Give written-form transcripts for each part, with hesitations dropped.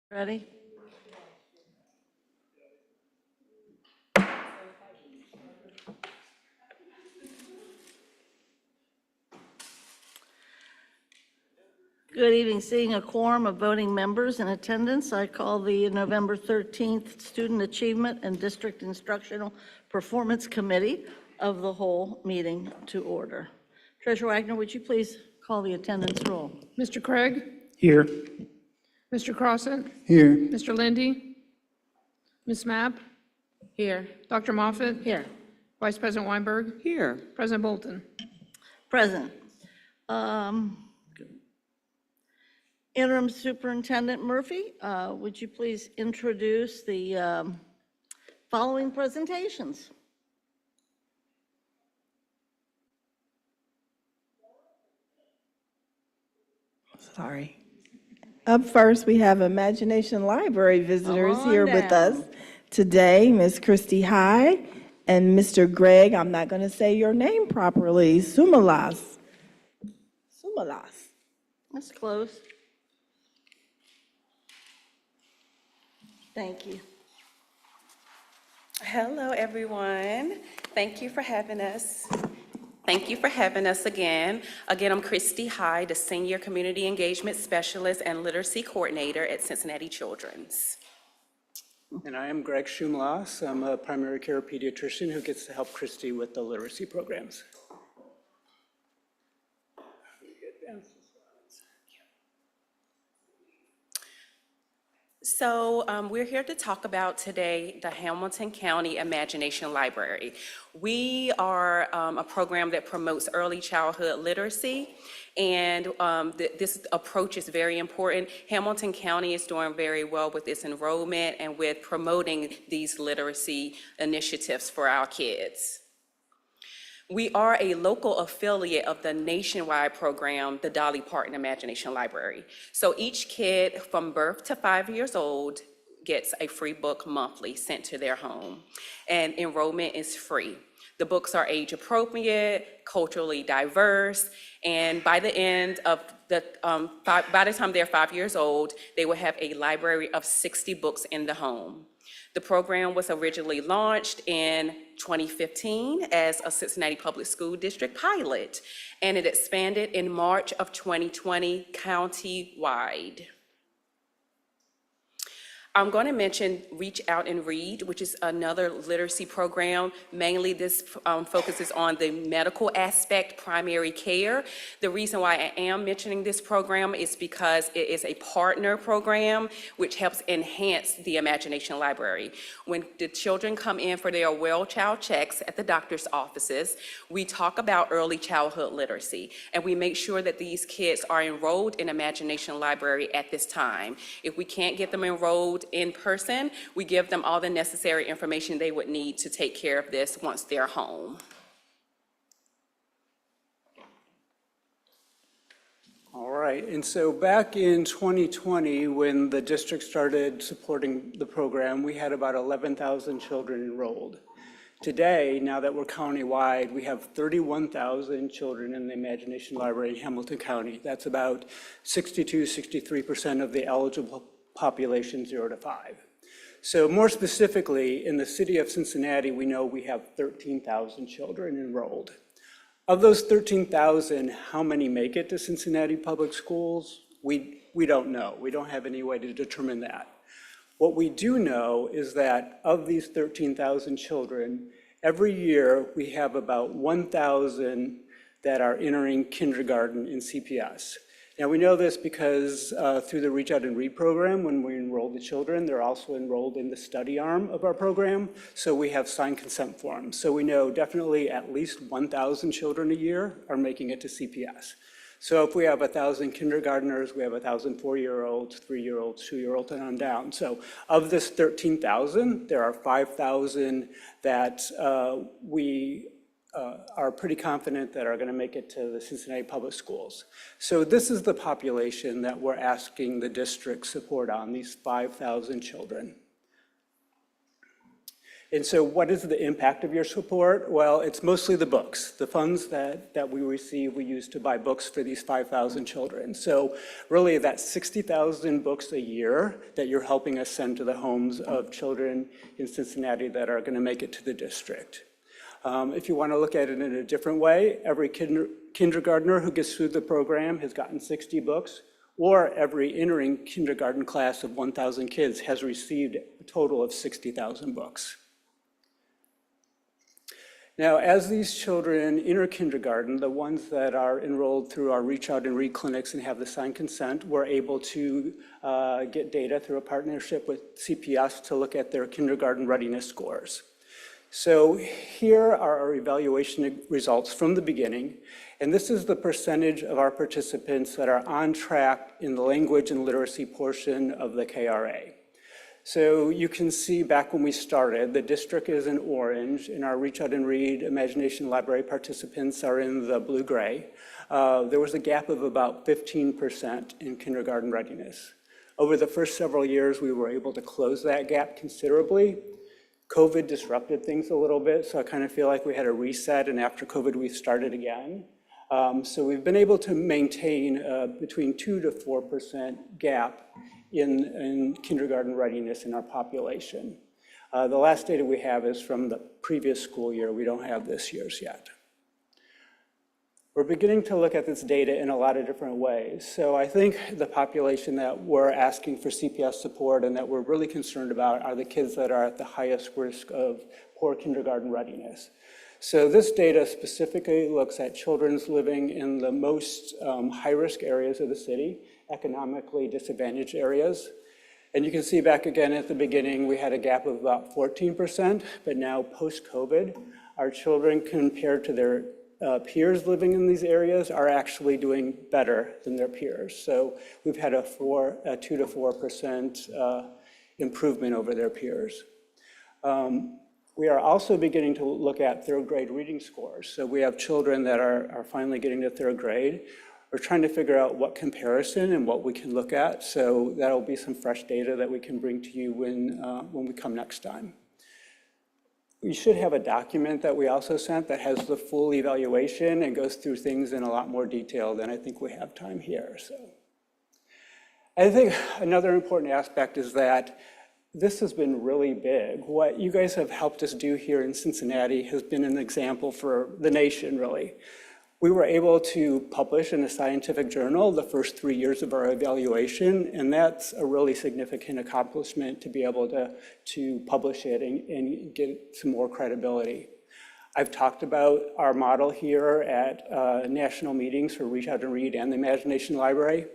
Ready? Good evening. Seeing a quorum of voting members in attendance, I call the November 13th Student Achievement and District Instructional Performance Committee of the whole meeting to order. Treasurer Wagner, would you please call the attendance roll? Mr. Craig? Here. Mr. Crossett? Here. Mr. Lindy? Ms. Mapp? Here. Dr. Moffett? Here. Vice President Weinberg? Here. President Bolton? Present. Interim Superintendent Murphy, would you please introduce the following presentations? Sorry. Up first, we have Imagination Library visitors here with us today, Ms. Christy High and Mr. Greg, I'm not going to say your name properly, Sumalas. Sumalas. That's close. Thank you. Hello, everyone. Thank you for having us. Thank you for having us again. Again, I'm Christy Hyde, the Senior Community Engagement Specialist and Literacy Coordinator at Cincinnati Children's. And I am Greg Shumlas. I'm a primary care pediatrician who gets to help Christy with the literacy programs. So we're here to talk about today the Hamilton County Imagination Library. We are a program that promotes early childhood literacy, and this approach is very important. Hamilton County is doing very well with its enrollment and with promoting these literacy initiatives for our kids. We are a local affiliate of the nationwide program, the Dolly Parton Imagination Library. So each kid from birth to 5 years old gets a free book monthly sent to their home, and enrollment is free. The books are age appropriate, culturally diverse, and by the end of by the time they're 5 years old, they will have a library of 60 books in the home. The program was originally launched in 2015 as a Cincinnati Public School District pilot, and it expanded in March of 2020 county-wide. I'm going to mention Reach Out and Read, which is another literacy program. Mainly this focuses on the medical aspect, primary care. The reason why I am mentioning this program is because it is a partner program which helps enhance the Imagination Library. When the children come in for their well child checks at the doctor's offices, we talk about early childhood literacy, and we make sure that these kids are enrolled in Imagination Library at this time. If we can't get them enrolled in person, we give them all the necessary information they would need to take care of this once they're home. All right, and so back in 2020, when the district started supporting the program, we had about 11,000 children enrolled. Today, now that we're countywide, we have 31,000 children in the Imagination Library in Hamilton County. That's about 63% of the eligible population 0 to 5. So more specifically, in the city of Cincinnati, we know we have 13,000 children enrolled. Of those 13,000, how many make it to Cincinnati Public Schools? We don't know. We don't have any way to determine that. What we do know is that of these 13,000 children, every year we have about 1,000 that are entering kindergarten in CPS. Now, we know this because through the Reach Out and Read program, when we enroll the children, they're also enrolled in the study arm of our program. So we have signed consent forms. So we know definitely at least 1,000 children a year are making it to CPS. So if we have 1,000 kindergartners, we have 1,000 4-year-olds, 3-year-olds, 2-year-olds, and on down. So of this 13,000, there are 5,000 that we are pretty confident that are going to make it to the Cincinnati Public Schools. So this is the population that we're asking the district support on, these 5,000 children. And so what is the impact of your support? Well, it's mostly the books. The funds that we receive, we use to buy books for these 5,000 children. So really that's 60,000 books a year that you're helping us send to the homes of children in Cincinnati that are going to make it to the district. If you want to look at it in a different way, every kindergartner who gets through the program has gotten 60 books, or every entering kindergarten class of 1,000 kids has received a total of 60,000 books. Now, as these children enter kindergarten, the ones that are enrolled through our Reach Out and Read clinics and have the signed consent, we're able to get data through a partnership with CPS to look at their kindergarten readiness scores. So here are our evaluation results from the beginning, and this is the percentage of our participants that are on track in the language and literacy portion of the KRA. So you can see back when we started, the district is in orange, and our Reach Out and Read Imagination Library participants are in the blue-gray. There was a gap of about 15% in kindergarten readiness. Over the first several years, we were able to close that gap considerably. COVID disrupted things a little bit, so I kind of feel like we had a reset, and after COVID, we started again. So we've been able to maintain between 2 to 4% gap in kindergarten readiness in our population. The last data we have is from the previous school year. We don't have this year's yet. We're beginning to look at this data in a lot of different ways. So I think the population that we're asking for CPS support and that we're really concerned about are the kids that are at the highest risk of poor kindergarten readiness. So this data specifically looks at children living in the most high-risk areas of the city, economically disadvantaged areas. And you can see back again at the beginning, we had a gap of about 14%, but now post-COVID, our children compared to their peers living in these areas are actually doing better than their peers. So we've had a 2 to 4% improvement over their peers. We are also beginning to look at third grade reading scores. So we have children that are finally getting to third grade. We're trying to figure out what comparison and what we can look at. So that'll be some fresh data that we can bring to you when we come next time. We should have a document that we also sent that has the full evaluation and goes through things in a lot more detail than I think we have time here. So I think another important aspect is that this has been really big. What you guys have helped us do here in Cincinnati has been an example for the nation, really. We were able to publish in a scientific journal the first 3 years of our evaluation, and that's a really significant accomplishment to be able to publish it and get some more credibility. I've talked about our model here at national meetings for Reach Out and Read and the Imagination Library.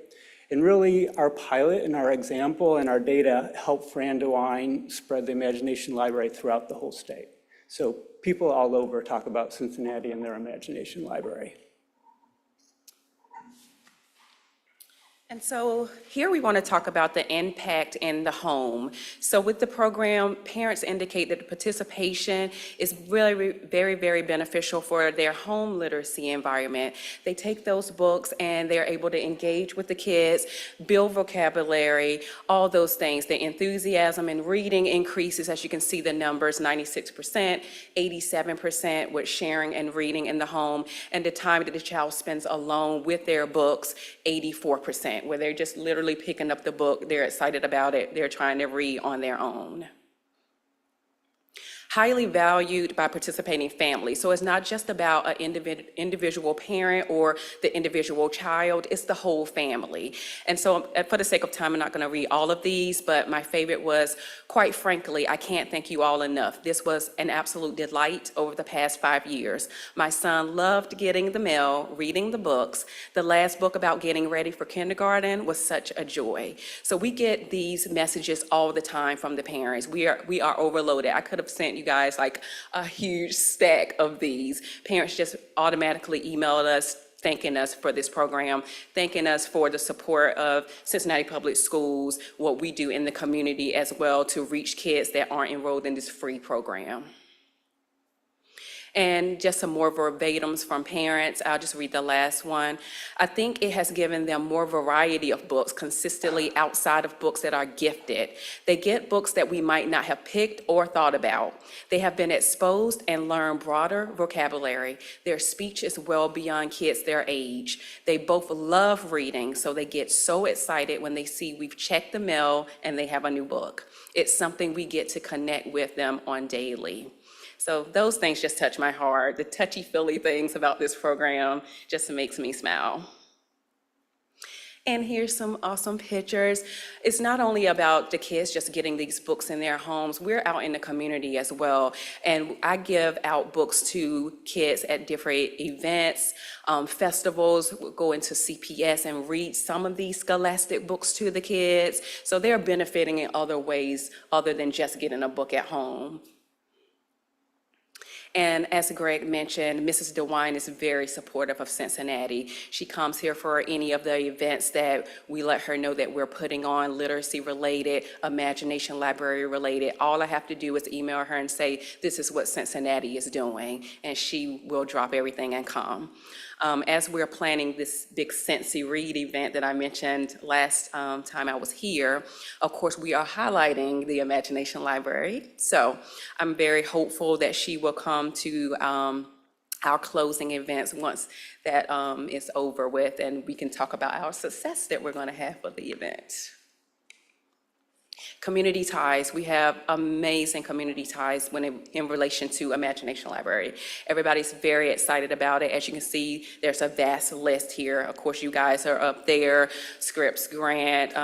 And really, our pilot and our example and our data help Fran DeWine spread the Imagination Library throughout the whole state. So people all over talk about Cincinnati and their Imagination Library. And so here we want to talk about the impact in the home. So with the program, parents indicate that the participation is really very, very beneficial for their home literacy environment. They take those books and they're able to engage with the kids, build vocabulary, all those things. The enthusiasm in reading increases, as you can see the numbers, 96%, 87% with sharing and reading in the home, and the time that the child spends alone with their books, 84%. Where they're just literally picking up the book, they're excited about it, they're trying to read on their own. Highly valued by participating families. So it's not just about an individual parent or the individual child, it's the whole family. And so for the sake of time, I'm not gonna read all of these, but my favorite was, quite frankly, I can't thank you all enough. This was an absolute delight over the past 5 years. My son loved getting the mail, reading the books. The last book about getting ready for kindergarten was such a joy. So we get these messages all the time from the parents. We are overloaded. I could have sent you guys like a huge stack of these. Parents just automatically emailed us, thanking us for this program, thanking us for the support of Cincinnati Public Schools, what we do in the community as well to reach kids that aren't enrolled in this free program. And just some more verbatims from parents. I'll just read the last one. I think it has given them more variety of books consistently outside of books that are gifted. They get books that we might not have picked or thought about. They have been exposed and learned broader vocabulary. Their speech is well beyond kids their age. They both love reading, so they get so excited when they see we've checked the mail and they have a new book. It's something we get to connect with them on daily. So those things just touch my heart. The touchy-feely things about this program just makes me smile. And here's some awesome pictures. It's not only about the kids just getting these books in their homes, we're out in the community as well. And I give out books to kids at different events, festivals. We'll go into CPS and read some of these scholastic books to the kids. So they're benefiting in other ways other than just getting a book at home. And as Greg mentioned, Mrs. DeWine is very supportive of Cincinnati. She comes here for any of the events that we let her know that we're putting on, literacy related, imagination library related. All I have to do is email her and say, this is what Cincinnati is doing, and she will drop everything and come. As we're planning this big Cincy Read event that I mentioned last time I was here, of course, we are highlighting the Imagination Library. So I'm very hopeful that she will come to our closing events once that is over with, and we can talk about our success that we're going to have for the event. Community ties, we have amazing community ties in relation to Imagination Library. Everybody's very excited about it. As you can see, there's a vast list here. Of course, you guys are up there, Scripps Grant,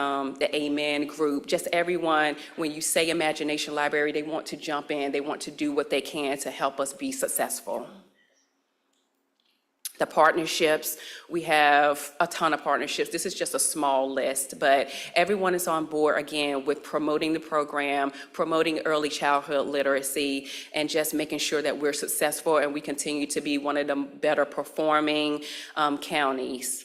the Amen group, just everyone. When you say Imagination Library, they want to jump in, they want to do what they can to help us be successful. The partnerships, we have a ton of partnerships. This is just a small list, but everyone is on board again with promoting the program, promoting early childhood literacy, and just making sure that we're successful and we continue to be one of the better performing counties.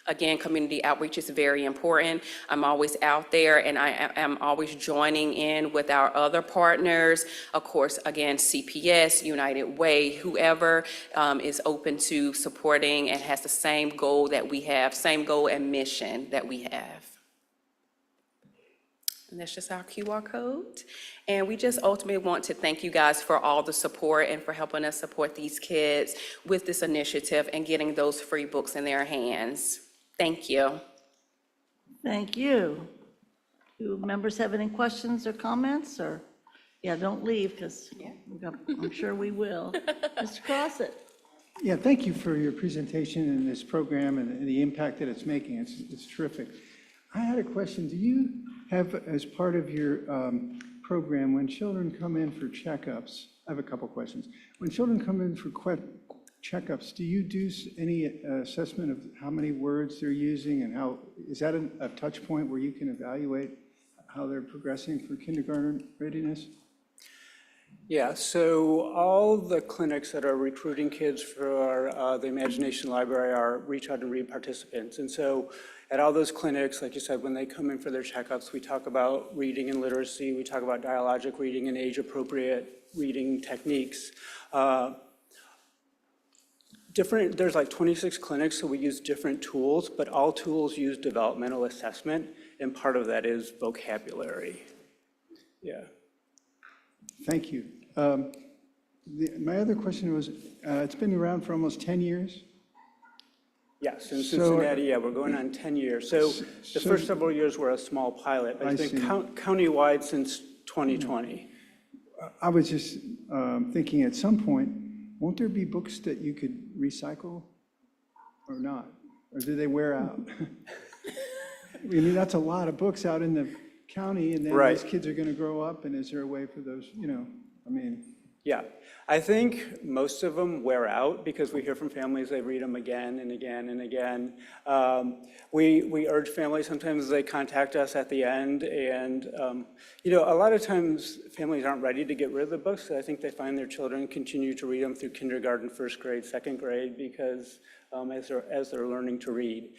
Again, community outreach is very important. I'm always out there and I am always joining in with our other partners. Of course, again, CPS, United Way, whoever is open to supporting and has the same goal that we have, same goal and mission that we have. And that's just our QR code. And we just ultimately want to thank you guys for all the support and for helping us support these kids with this initiative and getting those free books in their hands. Thank you. Thank you. Do members have any questions or comments, or, yeah, don't leave, because I'm sure we will. Mr. Crossett. Yeah, thank you for your presentation and this program and the impact that it's making. It's terrific. I had a question. Do you have, as part of your program, when children come in for checkups, I have a couple questions. When children come in for checkups, do you do any assessment of how many words they're using and how, is that a touch point where you can evaluate how they're progressing for kindergarten readiness? Yeah, so all the clinics that are recruiting kids for the Imagination Library are Reach Out and Read participants. And so at all those clinics, like you said, when they come in for their checkups, we talk about reading and literacy, we talk about dialogic reading and age-appropriate reading techniques. There's like 26 clinics, so we use different tools, but all tools use developmental assessment, and part of that is vocabulary. Yeah. Thank you. My other question was, it's been around for almost 10 years? Yes, in Cincinnati, yeah, we're going on 10 years. So the first several years were a small pilot, but it's been countywide since 2020. I was just thinking at some point, won't there be books that you could recycle or not? Or do they wear out? I mean, that's a lot of books out in the county, and then these kids are going to grow up, and is there a way for those, I mean. Yeah, I think most of them wear out because we hear from families, they read them again and again and again. We urge families, sometimes they contact us at the end, and a lot of times families aren't ready to get rid of the books. So I think they find their children continue to read them through kindergarten, first grade, second grade, because as they're learning to read.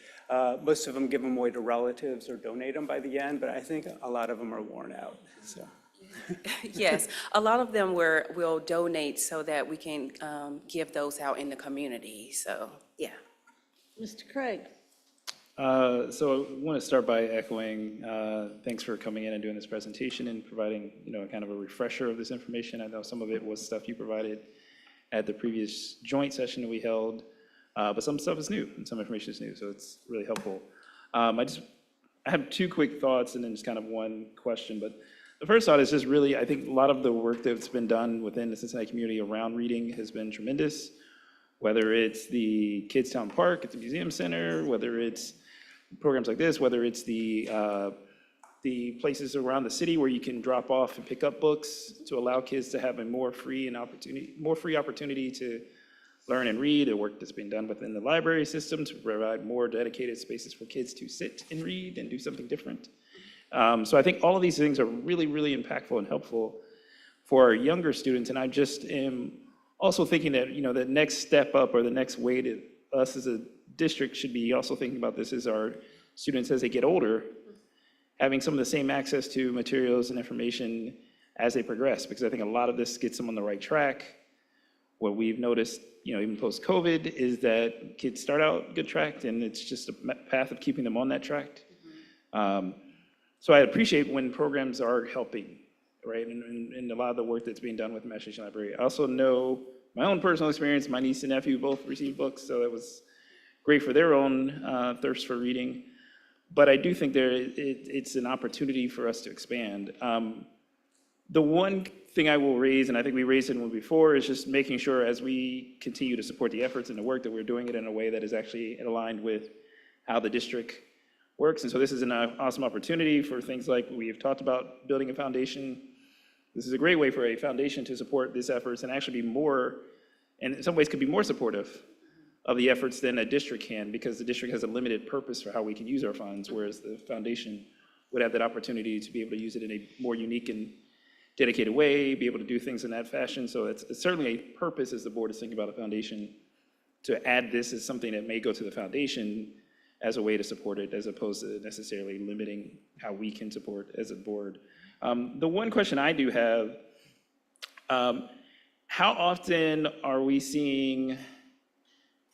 Most of them give them away to relatives or donate them by the end, but I think a lot of them are worn out. So. Yes, a lot of them will donate so that we can give those out in the community, so, yeah. Mr. Craig? So I want to start by echoing, thanks for coming in and doing this presentation and providing, kind of a refresher of this information. I know some of it was stuff you provided at the previous joint session that we held, but some stuff is new and some information is new, so it's really helpful. I have two quick thoughts and then just kind of one question, but the first thought is just really, I think a lot of the work that's been done within the Cincinnati community around reading has been tremendous, whether it's the Kidstown Park at the Museum Center, whether it's programs like this, whether it's the places around the city where you can drop off and pick up books to allow kids to have a more free opportunity to learn and read, the work that's being done within the library system to provide more dedicated spaces for kids to sit and read and do something different. So I think all of these things are really, really impactful and helpful for our younger students. And I just am also thinking that, the next step up or the next way to us as a district should be also thinking about this as our students as they get older, having some of the same access to materials and information as they progress, because I think a lot of this gets them on the right track. What we've noticed, even post-COVID, is that kids start out good track, and it's just a path of keeping them on that track. So I appreciate when programs are helping, right, and a lot of the work that's being done with the Imagination Library. I also know my own personal experience, my niece and nephew both received books, so it was great for their own thirst for reading. But I do think it's an opportunity for us to expand. The one thing I will raise, and I think we raised it before, is just making sure as we continue to support the efforts and the work that we're doing it in a way that is actually aligned with how the district works. And so this is an awesome opportunity for things like we have talked about, building a foundation. This is a great way for a foundation to support these efforts and actually be more, and in some ways could be more supportive of the efforts than a district can, because the district has a limited purpose for how we can use our funds, whereas the foundation would have that opportunity to be able to use it in a more unique and dedicated way, be able to do things in that fashion. So it's certainly a purpose as the board is thinking about a foundation to add this as something that may go to the foundation as a way to support it, as opposed to necessarily limiting how we can support as a board. The one question I do have, how often are we seeing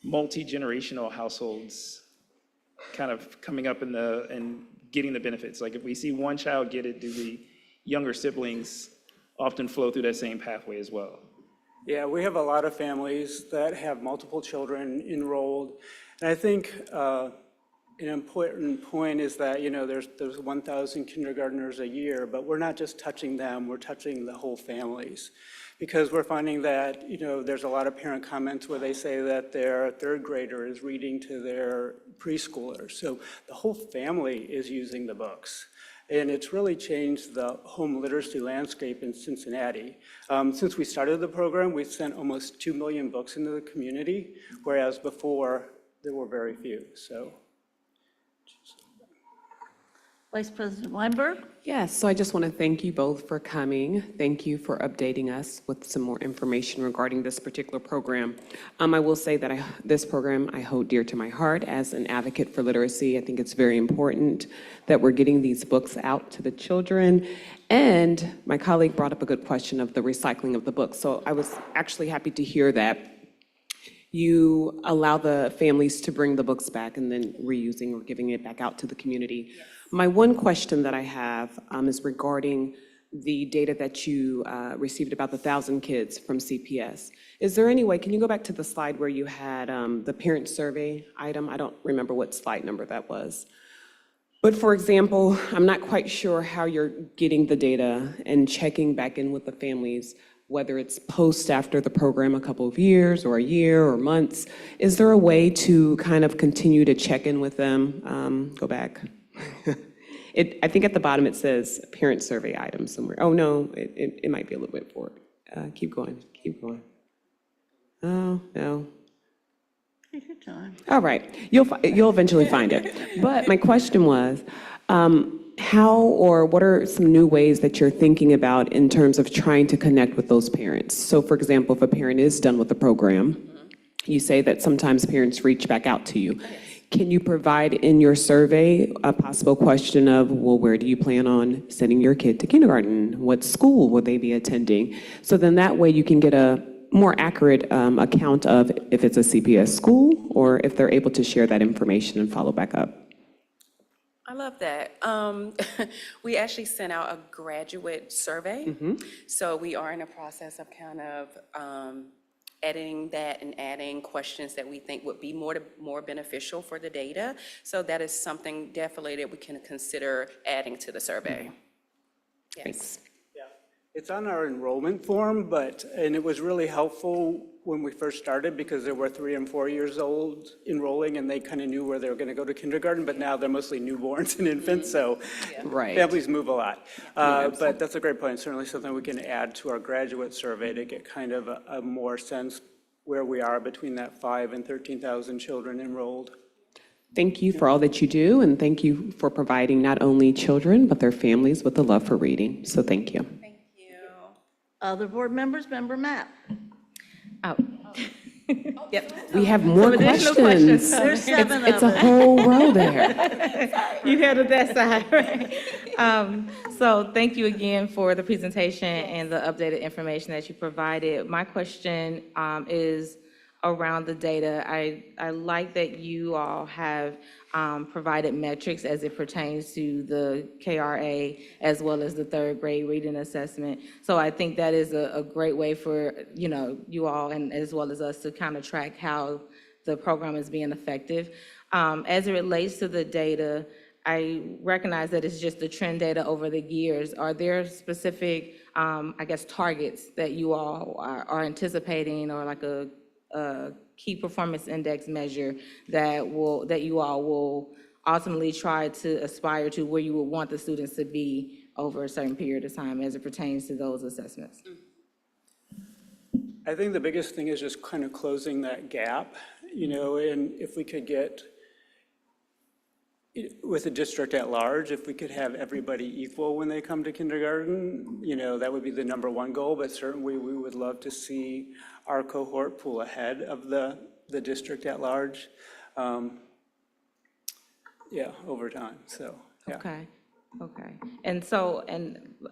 multi-generational households kind of coming up and getting the benefits? Like if we see one child get it, do the younger siblings often flow through that same pathway as well? Yeah, we have a lot of families that have multiple children enrolled. And I think an important point is that, there's 1,000 kindergartners a year, but we're not just touching them, we're touching the whole families. Because we're finding that, there's a lot of parent comments where they say that their third grader is reading to their preschoolers. So the whole family is using the books. And it's really changed the home literacy landscape in Cincinnati. Since we started the program, we've sent almost 2 million books into the community, whereas before there were very few, so. Vice President Weinberg? Yes, so I just want to thank you both for coming. Thank you for updating us with some more information regarding this particular program. I will say that this program I hold dear to my heart as an advocate for literacy. I think it's very important that we're getting these books out to the children. And my colleague brought up a good question of the recycling of the books. So I was actually happy to hear that you allow the families to bring the books back and then reusing or giving it back out to the community. Yes. My one question that I have is regarding the data that you received about the 1,000 kids from CPS. Is there any way, can you go back to the slide where you had the parent survey item? I don't remember what slide number that was. But for example, I'm not quite sure how you're getting the data and checking back in with the families, whether it's post after the program a couple of years or a year or months. Is there a way to kind of continue to check in with them? Go back. I think at the bottom it says parent survey item somewhere. Oh, no, it might be a little bit forward. Keep going, keep going. Oh, no. Take your time. All right, you'll eventually find it. But my question was, how or what are some new ways that you're thinking about in terms of trying to connect with those parents? So for example, if a parent is done with the program, you say that sometimes parents reach back out to you. Can you provide in your survey a possible question of, well, where do you plan on sending your kid to kindergarten? What school will they be attending? So then that way you can get a more accurate account of if it's a CPS school or if they're able to share that information and follow back up. I love that. We actually sent out a graduate survey. So we are in the process of kind of editing that and adding questions that we think would be more beneficial for the data. So that is something definitely that we can consider adding to the survey. Yes. Yeah, it's on our enrollment form, and it was really helpful when we first started because there were 3 and 4 years old enrolling and they kind of knew where they were going to go to kindergarten, but now they're mostly newborns and infants, so Right. families move a lot. But that's a great point, certainly something we can add to our graduate survey to get kind of a more sense where we are between that 5 and 13,000 children enrolled. Thank you for all that you do, and thank you for providing not only children, but their families with a love for reading. So thank you. Thank you. Other board members, Member Mapp. Oh. Yep. We have more additional questions. There's 7 It's of a us. whole row there. You headed that side, right? So thank you again for the presentation and the updated information that you provided. My question is around the data. I like that you all have provided metrics as it pertains to the KRA as well as the third grade reading assessment. So I think that is a great way for, you all and as well as us to kind of track how the program is being effective. As it relates to the data, I recognize that it's just the trend data over the years. Are there specific, targets that you all are anticipating or like a key performance index measure that you all will ultimately try to aspire to where you would want the students to be over a certain period of time as it pertains to those assessments? I think the biggest thing is just kind of closing that gap, and if we could get, with the district at large, if we could have everybody equal when they come to kindergarten, that would be the #1 goal, but certainly we would love to see our cohort pull ahead of the district at large, over time, so, yeah. Okay. And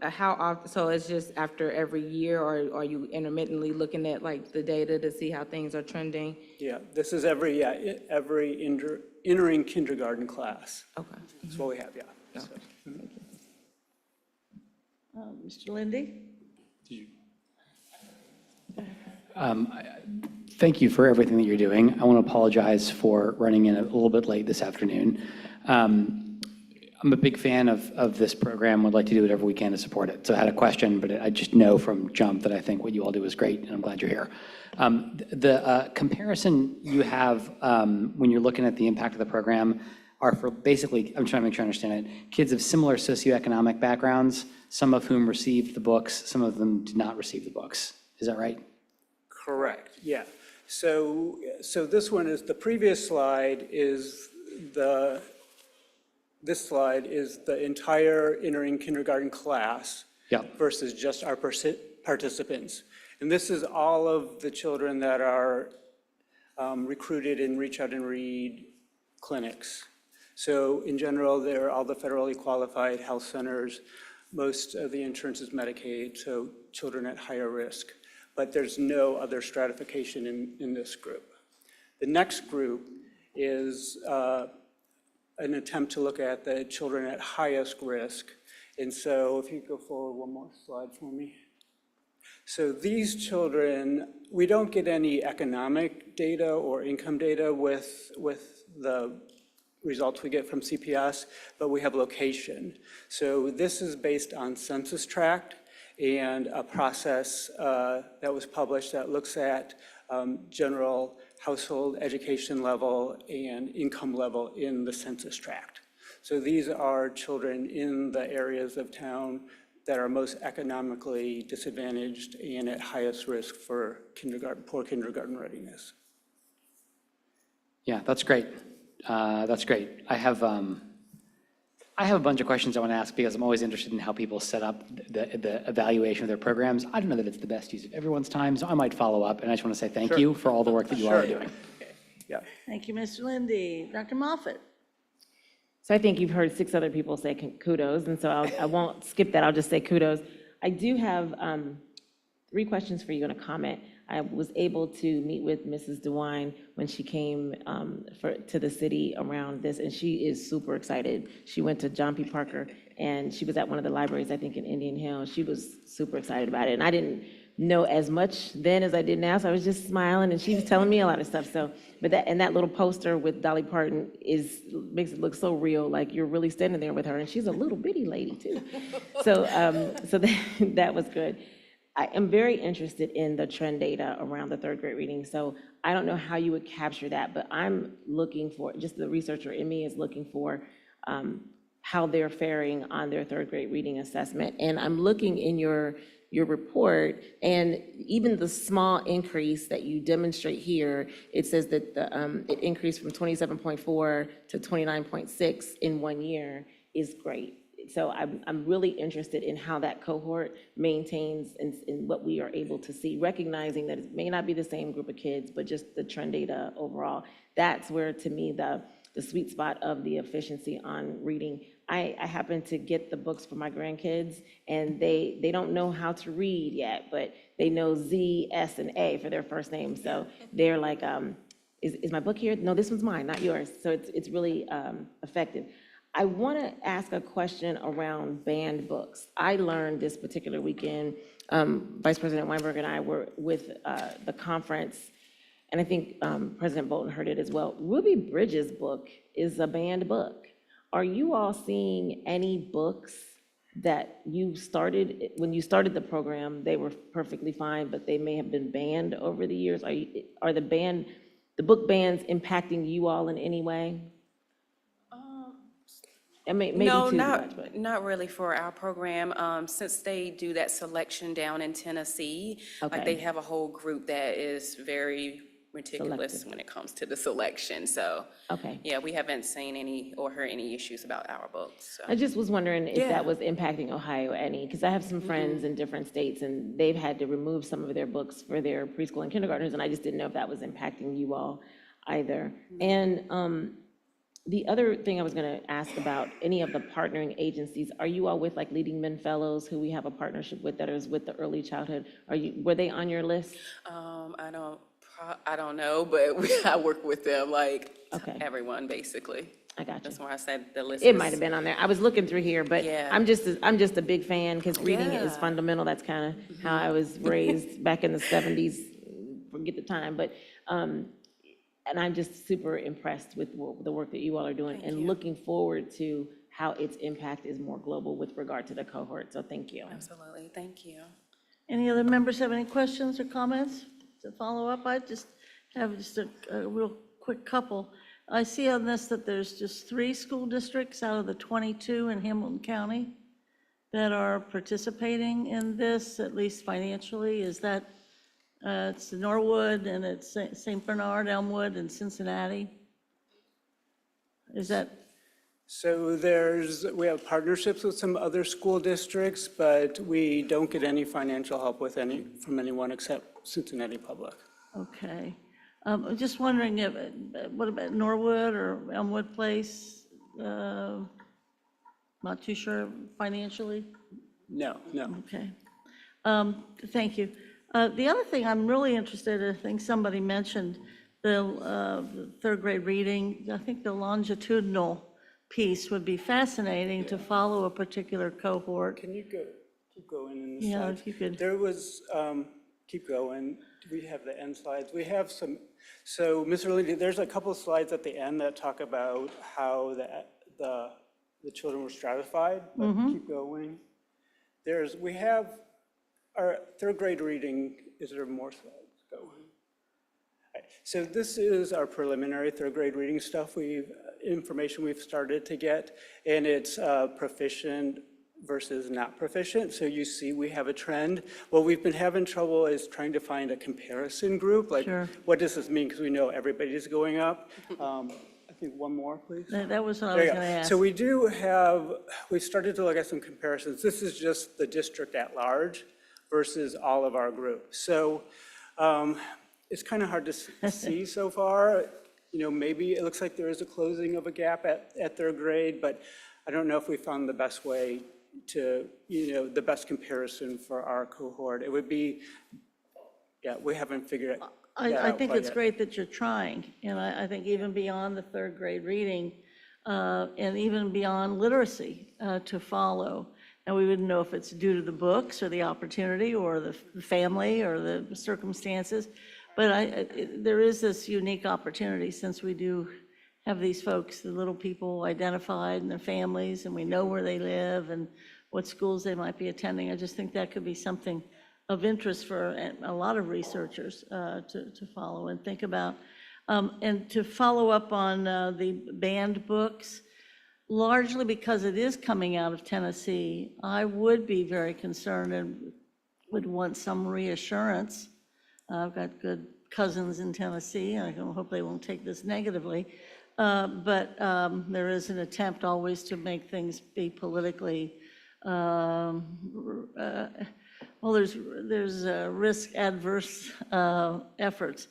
how often, so it's just after every year, or are you intermittently looking at like the data to see how things are trending? Yeah, this is every entering kindergarten class. Okay. That's what we have, yeah. So, Mr. Lindy? Thank you for everything that you're doing. I want to apologize for running in a little bit late this afternoon. I'm a big fan of this program, would like to do whatever we can to support it. So I had a question, but I just know from jump that I think what you all do is great, and I'm glad you're here. The comparison you have when you're looking at the impact of the program are for basically, I'm trying to make sure I understand it, kids of similar socioeconomic backgrounds, some of whom received the books, some of them did not receive the books. Is that right? correct, yeah. So this one is, the previous slide is this slide is the entire entering kindergarten class versus just our participants. And this is all of the children that are recruited in Reach Out and Read clinics. So in general, they're all the federally qualified health centers. Most of the insurance is Medicaid, so children at higher risk. But there's no other stratification in this group. The next group is an attempt to look at the children at highest risk. And so if you go forward one more slide for me. So these children, we don't get any economic data or income data with the results we get from CPS, but we have location. So this is based on census tract and a process that was published that looks at general household education level and income level in the census tract. So these are children in the areas of town that are most economically disadvantaged and at highest risk for poor kindergarten readiness. Yeah, that's great. That's great. I have a bunch of questions I want to ask because I'm always interested in how people set up the evaluation of their programs. I don't know that it's the best use of everyone's time, so I might follow up, and I just want to say thank you for all the work that you all are doing. Yeah. Thank you, Mr. Lindy. Dr. Moffett? So I think you've heard 6 other people say kudos, and so I won't skip that. I'll just say kudos. I do have 3 questions for you and a comment. I was able to meet with Mrs. DeWine when she came to the city around this, and she is super excited. She went to John P. Parker, and she was at one of the libraries, I think, in Indian Hill. She was super excited about it, and I didn't know as much then as I did now, so I was just smiling, and she was telling me a lot of stuff. So, but that little poster with Dolly Parton makes it look so real, like you're really standing there with her, and she's a little bitty lady too. So, that was good. I am very interested in the trend data around the 3rd grade reading. So I don't know how you would capture that, but I'm looking for, just the researcher in me is looking for how they're faring on their 3rd grade reading assessment. And I'm looking in your report, and even the small increase that you demonstrate here, it says that it increased from 27.4 to 29.6 in 1 year is great. So I'm really interested in how that cohort maintains and what we are able to see, recognizing that it may not be the same group of kids, but just the trend data overall. That's where, to me, the sweet spot of the efficiency on reading. I happen to get the books for my grandkids, and they don't know how to read yet, but they know Z, S, and A for their first name. So they're like, is my book here? No, this one's mine, not yours. So it's really effective. I want to ask a question around banned books. I learned this particular weekend, Vice President Weinberg and I were with the conference, and I think President Bolton heard it as well. Ruby Bridges' book is a banned book. Are you all seeing any books that you started, when you started the program, they were perfectly fine, but they may have been banned over the years? Are the book bans impacting you all in any way? Maybe No, too much, but. not really for our program. Since they do that selection down in Tennessee, like Okay. they have a whole group that is very meticulous Selective. when it comes to the selection. So, Okay. yeah, we haven't seen any or heard any issues about our books. So. I just was wondering if Yeah. that was impacting Ohio any, because I have some friends in different states, and they've had to remove some of their books for their preschool and kindergartners, and I just didn't know if that was impacting you all either. And the other thing I was going to ask about, any of the partnering agencies, are you all with like Leading Men Fellows, who we have a partnership with that is with the early childhood? Were they on your list? I don't know, but I work with them, like Okay. everyone, basically. I got you. That's why I said the list It is- might have been on there. I was looking through here, but Yeah. I'm just a big fan because reading is Yeah. fundamental. That's kind of how I was raised back in the 70s. Forget the time, but and I'm just super impressed with the work that you all are doing and looking forward to how its impact is more global with regard to the cohort. So thank you. Absolutely, thank you. Any other members have any questions or comments to follow up? I just have just a real quick couple. I see on this that there's just 3 school districts out of the 22 in Hamilton County that are participating in this, at least financially. Is that, it's Norwood, and it's St. Bernard, Elmwood, and Cincinnati? Is that, So we have partnerships with some other school districts, but we don't get any financial help from anyone except Cincinnati Public. okay. I'm just wondering if, what about Norwood or Elmwood Place? Not too sure financially? No. Okay. Thank you. The other thing I'm really interested in, I think somebody mentioned the 3rd grade reading. I think the longitudinal piece would be fascinating to follow a particular cohort. Can you keep going in the Yeah, slides? if you could. There was, keep going. Do we have the end slides? We have some, so Mr. Lindy, there's a couple of slides at the end that talk about how the children were stratified, but keep going. We have our 3rd grade reading. Is there more slides? Go. Right. So this is our preliminary 3rd grade reading stuff, information we've started to get, and it's proficient versus not proficient. So you see we have a trend. What we've been having trouble is trying to find a comparison group, like Sure. what does this mean? Because we know everybody's going up. I think one more, please. That was what I There was you going to go. ask. So we started to look at some comparisons. This is just the district at large versus all of our groups. So it's kind of hard to see so far. maybe it looks like there is a closing of a gap at third grade, but I don't know if we found the best way to, the best comparison for our cohort. It would be, yeah, we haven't figured that I out think quite it's yet. great that you're trying, and I think even beyond the third grade reading, and even beyond literacy to follow. Now, we wouldn't know if it's due to the books or the opportunity or the family or the circumstances, but there is this unique opportunity since we do have these folks, the little people identified and their families, and we know where they live and what schools they might be attending. I just think that could be something of interest for a lot of researchers to follow and think about. And to follow up on the banned books, largely because it is coming out of Tennessee, I would be very concerned and would want some reassurance. I've got good cousins in Tennessee, and I hope they won't take this negatively. But there is an attempt always to make things be politically, there's risk adverse efforts.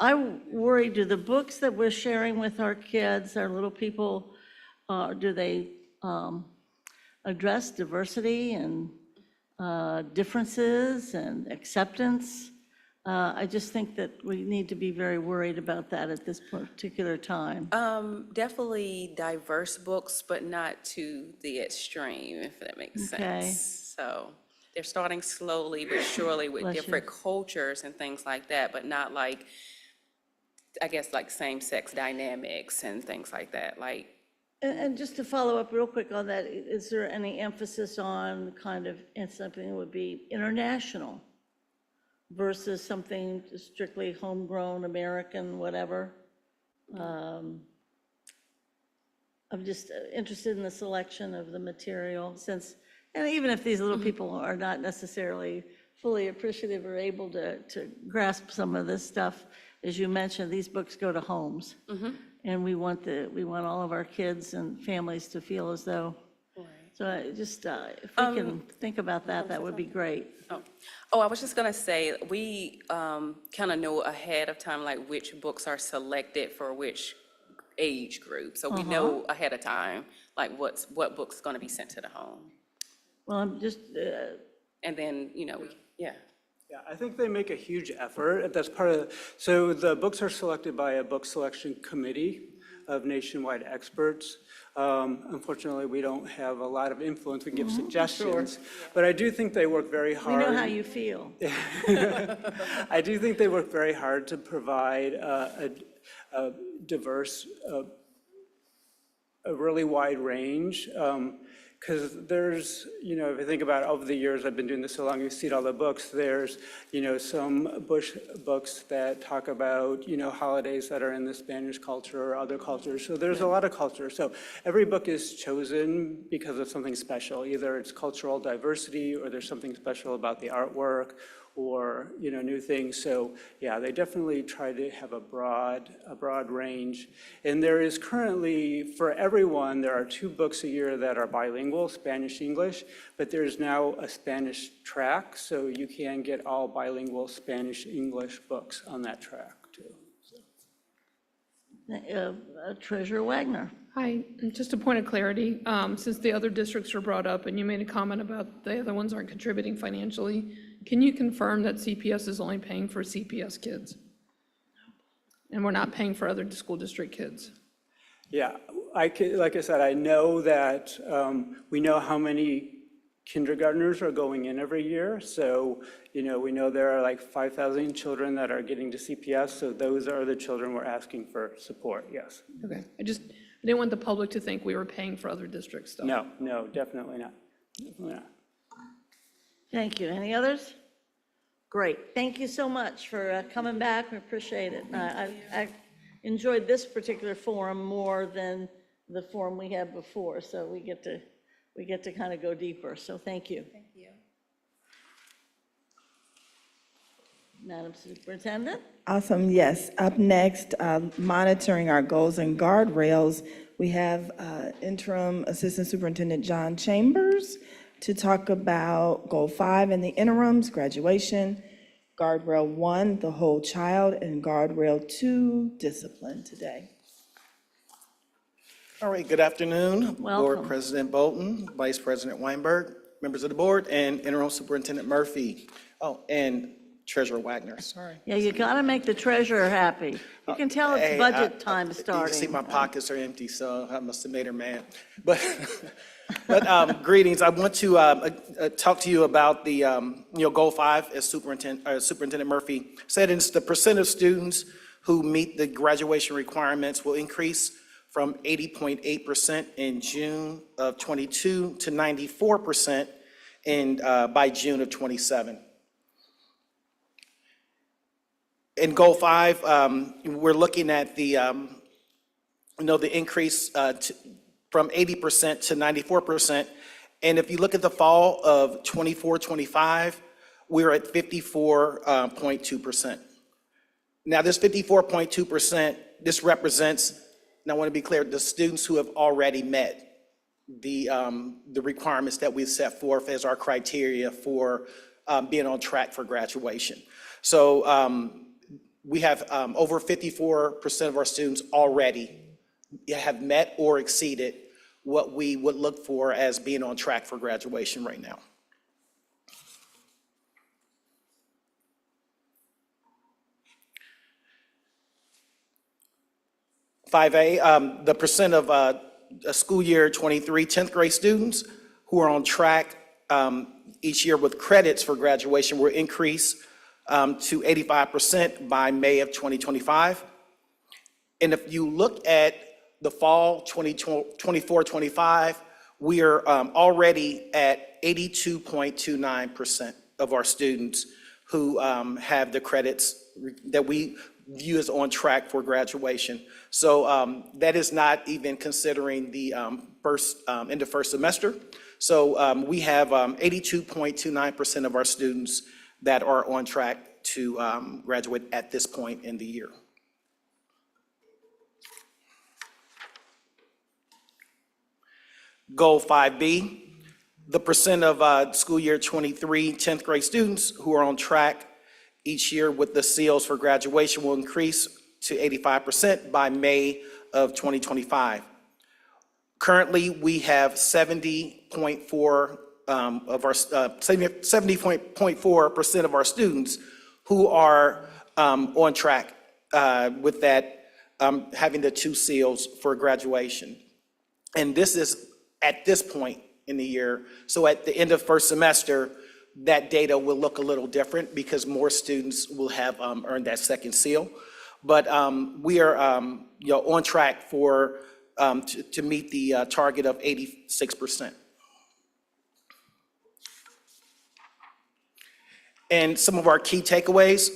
I worry, do the books that we're sharing with our kids, our little people, do they address diversity and differences and acceptance? I just think that we need to be very worried about that at this particular time. Definitely diverse books, but not to the extreme, if that makes Okay. sense. So they're starting slowly but surely with Bless you. different cultures and things like that, but not like, I guess, like same-sex dynamics and things like that, like. And just to follow up real quick on that, is there any emphasis on kind of, and something that would be international versus something strictly homegrown, American, whatever? I'm just interested in the selection of the material since, and even if these little people are not necessarily fully appreciative or able to grasp some of this stuff, as you mentioned, these books go to homes. And we want all of our kids and families to feel as though, so if we can think about that, that would be great. Oh, I was just gonna say, we kind of know ahead of time, like which books are selected for which age group. So we know ahead of time, like what book's gonna be sent to the home. Well, I'm just, And then, yeah. Yeah, I think they make a huge effort. That's part of, so the books are selected by a book selection committee of nationwide experts. Unfortunately, we don't have a lot of influence. We give suggestions, but I do think they work very we hard. know how you feel. I do think they work very hard to provide a diverse, a really wide range. Because there's, if you think about over the years, I've been doing this so long, you've seen all the books, there's, some Bush books that talk about, holidays that are in the Spanish culture or other cultures. So there's a lot of culture. So every book is chosen because of something special. Either it's cultural diversity or there's something special about the artwork or, new things. So yeah, they definitely try to have a broad range. And there is currently, for everyone, there are 2 books a year that are bilingual, Spanish-English, but there's now a Spanish track, so you can get all bilingual Spanish-English books on that track too. Treasurer Wagner. Hi, and just a point of clarity, since the other districts were brought up and you made a comment about the other ones aren't contributing financially, can you confirm that CPS is only paying for CPS kids? And we're not paying for other school district kids? Yeah, like I said, I know that we know how many kindergartners are going in every year. So, we know there are like 5,000 children that are getting to CPS. So those are the children we're asking for support, yes. Okay, I didn't want the public to think we were paying for other district stuff. No, definitely not. Definitely not. Thank you. Any others? Great. Thank you so much for coming back. We appreciate it. I enjoyed this particular forum more than the forum we had before, so we get to kind of go deeper. So thank you. Thank you. Madam Superintendent? Awesome, yes. Up next, monitoring our goals and guardrails, we have Interim Assistant Superintendent John Chambers to talk about Goal 5 and the interims, graduation. Guardrail 1, the whole child, and Guardrail 2, discipline today. All right, good afternoon. Welcome. Board President Bolton, Vice President Weinberg, members of the board, and Interim Superintendent Murphy. Oh, and Treasurer Wagner, sorry. Yeah, you got to make the treasurer happy. You can tell it's Hey, budget time You can see starting. my pockets are empty, so I must have made her mad. But, greetings. I want to talk to you about the, Goal 5, as Superintendent Murphy said, it's the percent of students who meet the graduation requirements will increase from 80.8% in June of '22 to 94% by June of '27. In Goal 5, we're looking at the increase from 80% to 94%. And if you look at the fall of '24-25, we're at 54.2%. Now, this 54.2%, this represents, and I want to be clear, the students who have already met the requirements that we set forth as our criteria for being on track for graduation. So we have over 54% of our students already have met or exceeded what we would look for as being on track for graduation right now. The percent of school year '23 10th grade students who are on track each year with credits for graduation will increase to 85% by May of 2025. And if you look at the fall 24-25, we are already at 82.29% of our students who have the credits that we view as on track for graduation. So that is not even considering the first semester. So we have 82.29% of our students that are on track to graduate at this point in the year. Goal 5B, the percent of school year '23 10th grade students who are on track each year with the seals for graduation will increase to 85% by May of 2025. Currently, we have 70.4% of our 70.4% of our students who are on track with that, having the 2 seals for graduation. And this is at this point in the year. So at the end of first semester, that data will look a little different because more students will have earned that second seal. But we are on track for to meet the target of 86%. And some of our key takeaways,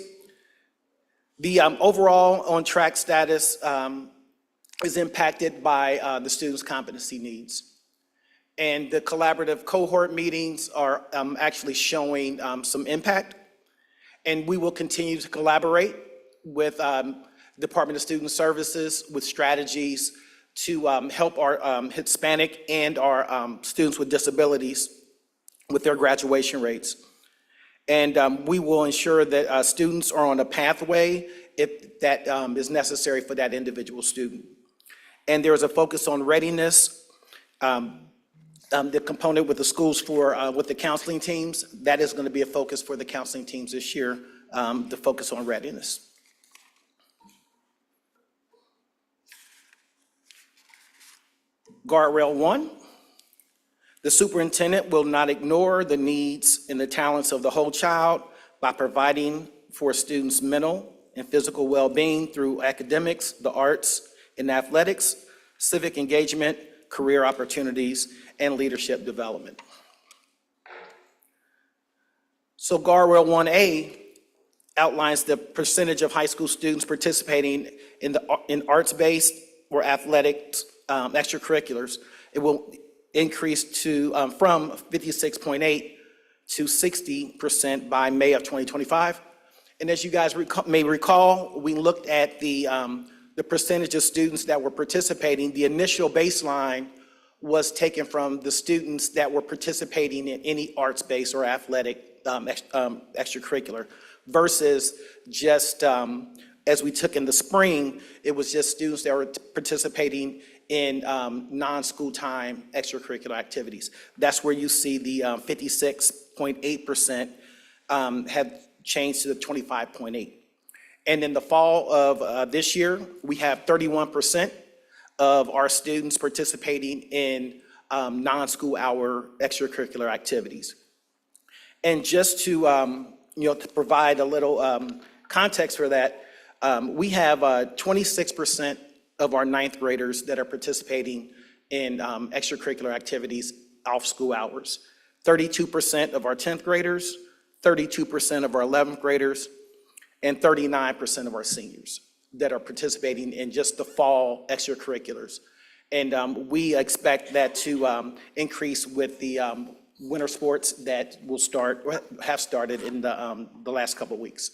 the overall on track status is impacted by the students' competency needs. And the collaborative cohort meetings are actually showing some impact. And we will continue to collaborate with Department of Student Services with strategies to help our Hispanic and our students with disabilities with their graduation rates. And we will ensure that students are on a pathway if that is necessary for that individual student. And there is a focus on readiness. The component with the schools for with the counseling teams, that is going to be a focus for the counseling teams this year, the focus on readiness. Guardrail 1, the superintendent will not ignore the needs and the talents of the whole child by providing for students' mental and physical well-being through academics, the arts, and athletics, civic engagement, career opportunities, and leadership development. So Guardrail 1A outlines the percentage of high school students participating in arts-based or athletics extracurriculars. It will increase to from 56.8 to 60% by May of 2025. And as you guys may recall, we looked at the percentage of students that were participating. The initial baseline was taken from the students that were participating in any arts-based or athletic extracurricular. versus just, as we took in the spring, it was just students that were participating in non-school time extracurricular activities. That's where you see the 56.8% have changed to the 25.8. And in the fall of this year, we have 31% of our students participating in non-school hour extracurricular activities. And just to, to provide a little context for that, we have 26% of our ninth graders that are participating in extracurricular activities off school hours, 32% of our 10th graders, 32% of our 11th graders, and 39% of our seniors that are participating in just the fall extracurriculars. And we expect that to increase with the winter sports that will start, or have started in the last couple of weeks.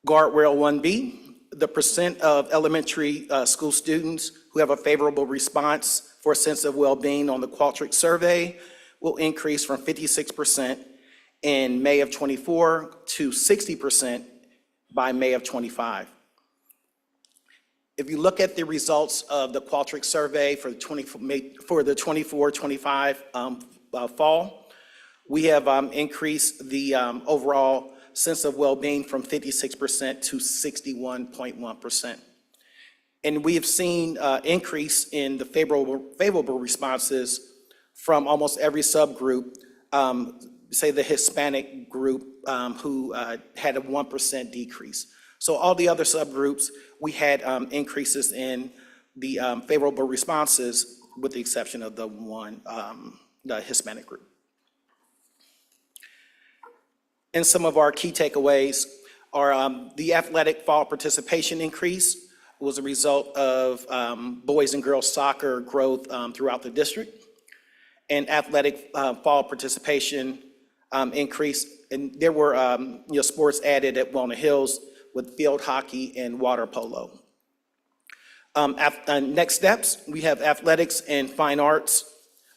Guardrail 1B, the percent of elementary school students who have a favorable response for a sense of well-being on the Qualtrics survey will increase from 56% in May of '24 to 60% by May of '25. If you look at the results of the Qualtrics survey for the 24-25 fall, we have increased the overall sense of well-being from 56% to 61.1%. And we have seen increase in the favorable responses from almost every subgroup, say the Hispanic group who had a 1% decrease. So all the other subgroups, we had increases in the favorable responses with the exception of the Hispanic group. And some of our key takeaways are the athletic fall participation increase was a result of boys and girls soccer growth throughout the district. And athletic fall participation increase, and there were sports added at Walnut Hills with field hockey and water polo. Next steps, we have athletics and fine arts.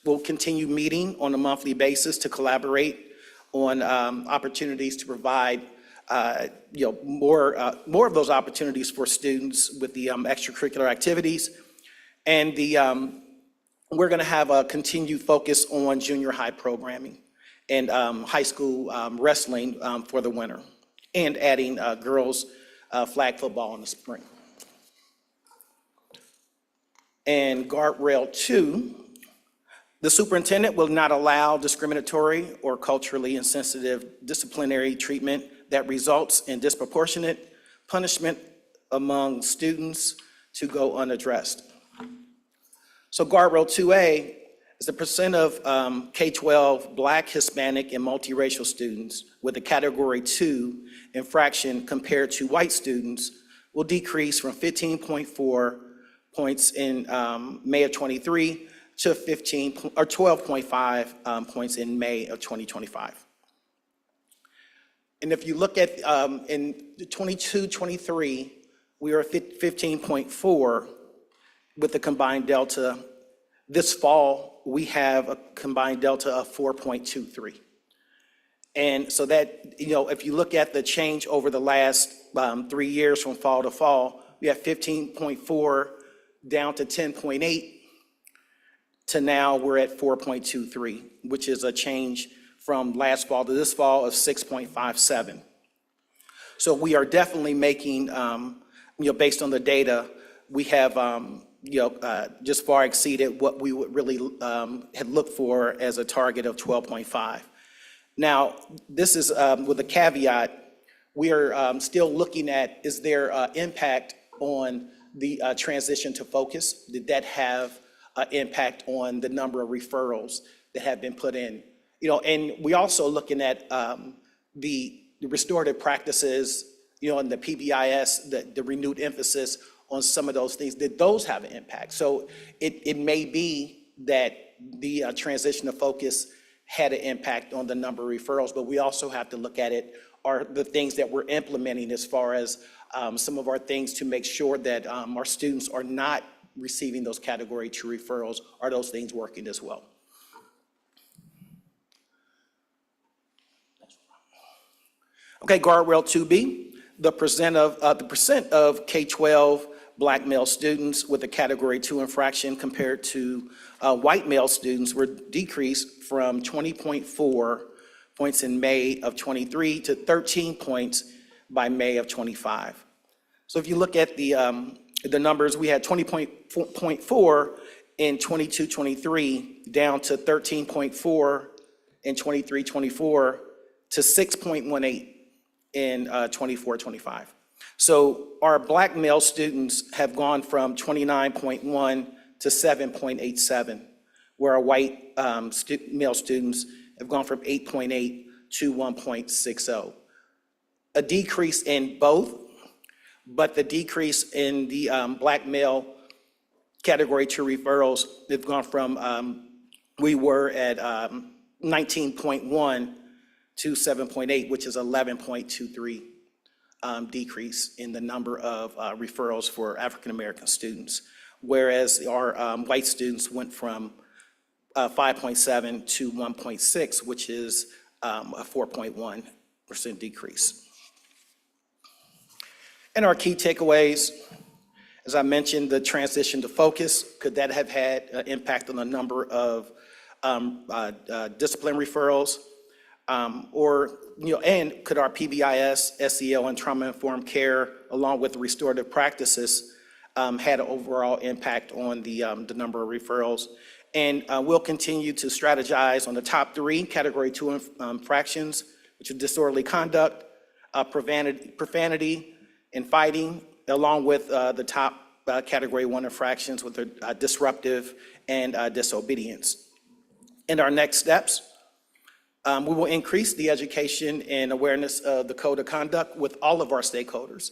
We'll continue meeting on a monthly basis to collaborate on opportunities to provide more of those opportunities for students with the extracurricular activities. And we're going to have a continued focus on junior high programming and high school wrestling for the winter, and adding girls flag football in the spring. And guardrail 2, the superintendent will not allow discriminatory or culturally insensitive disciplinary treatment that results in disproportionate punishment among students to go unaddressed. So guardrail 2A is the percent of K-12 Black, Hispanic, and multiracial students with a Category 2 infraction compared to white students will decrease from 15.4 points in May of '23 to 12.5 points in May of 2025. And if you look at in 22-23, we are at 15.4 with the combined delta. This fall, we have a combined delta of 4.23. And so that, if you look at the change over the last 3 years from fall to fall, we have 15.4 down to 10.8 to now we're at 4.23, which is a change from last fall to this fall of 6.57. So we are definitely making, based on the data, we have, just far exceeded what we would really had looked for as a target of 12.5. Now, this is with a caveat. We are still looking at, is there impact on the transition to focus? Did that have impact on the number of referrals that have been put in? And we also looking at the restorative practices, and the PBIS, the renewed emphasis on some of those things. Did those have an impact? So it may be that the transition to focus had an impact on the number of referrals, but we also have to look at it, are the things that we're implementing as far as some of our things to make sure that our students are not receiving those Category 2 referrals, are those things working as well? Okay, guardrail 2B, the percent of K-12 black male students with a Category 2 infraction compared to white male students were decreased from 20.4 points in May of '23 to 13 points by May of '25. So if you look at the numbers, we had 20.4 in 22-23, down to 13.4 in 23-24, to 6.18 in 24-25. So our black male students have gone from 29.1 to 7.87, where our white male students have gone from 8.8 to 1.60. A decrease in both, but the decrease in the black male Category 2 referrals, they've gone from, we were at 19.1 to 7.8, which is 11.23 decrease in the number of referrals for African-American students, whereas our white students went from 5.7 to 1.6, which is a 4.1% decrease. And our key takeaways, as I mentioned, the transition to focus, could that have had an impact on the number of discipline referrals? And could our PBIS, SEL, and trauma-informed care, along with restorative practices, had an overall impact on the number of referrals? And we'll continue to strategize on the top 3 Category 2 infractions, which are disorderly conduct, profanity, and fighting, along with the top Category 1 infractions with the disruptive and disobedience. In our next steps, we will increase the education and awareness of the code of conduct with all of our stakeholders.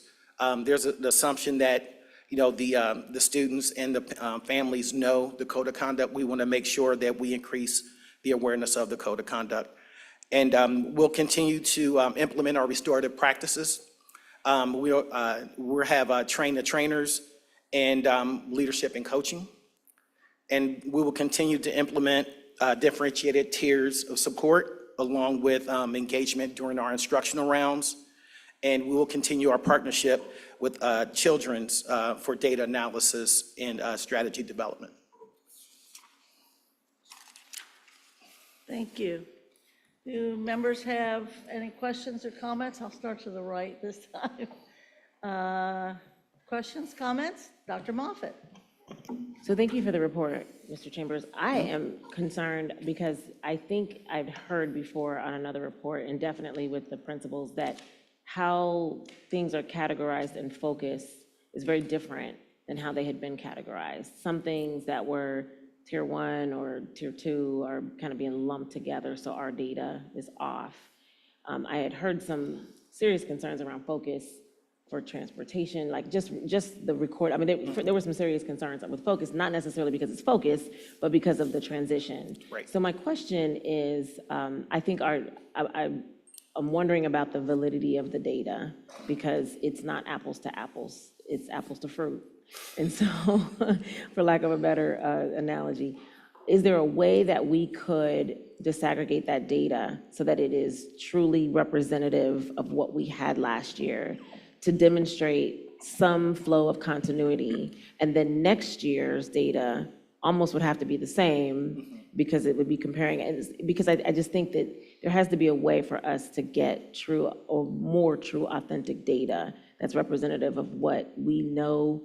There's an assumption that the students and the families know the code of conduct. We want to make sure that we increase the awareness of the code of conduct. And we'll continue to implement our restorative practices. We'll have train the trainers and leadership and coaching. And we will continue to implement differentiated tiers of support along with engagement during our instructional rounds. And we will continue our partnership with Children's for data analysis and strategy development. Thank you. Do members have any questions or comments? I'll start to the right this time. Questions, comments? Dr. Moffitt. So thank you for the report, Mr. Chambers. I am concerned because I think I've heard before on another report, and definitely with the principals, that how things are categorized and focused is very different than how they had been categorized. Some things that were tier 1 or tier 2 are kind of being lumped together, so our data is off. I had heard some serious concerns around focus for transportation, like just the record. I mean, there were some serious concerns with focus, not necessarily because it's focus, but because of the transition. Right. So my question is, I think I'm wondering about the validity of the data, because it's not apples to apples, it's apples to fruit. And so, for lack of a better analogy, is there a way that we could disaggregate that data so that it is truly representative of what we had last year, to demonstrate some flow of continuity, and then next year's data almost would have to be the same because it would be comparing, and because I just think that there has to be a way for us to get true or more true authentic data that's representative of what we know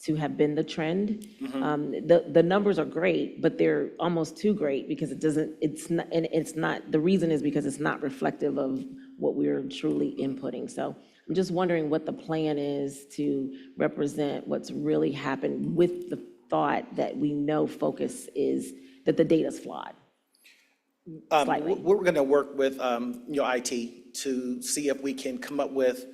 to have been the trend. The numbers are great, but they're almost too great because it's not, the reason is because it's not reflective of what we're truly inputting. So I'm just wondering what the plan is to represent what's really happened, with the thought that we know focus is, that the data's flawed. Slightly. We're going to work with IT to see if we can come up with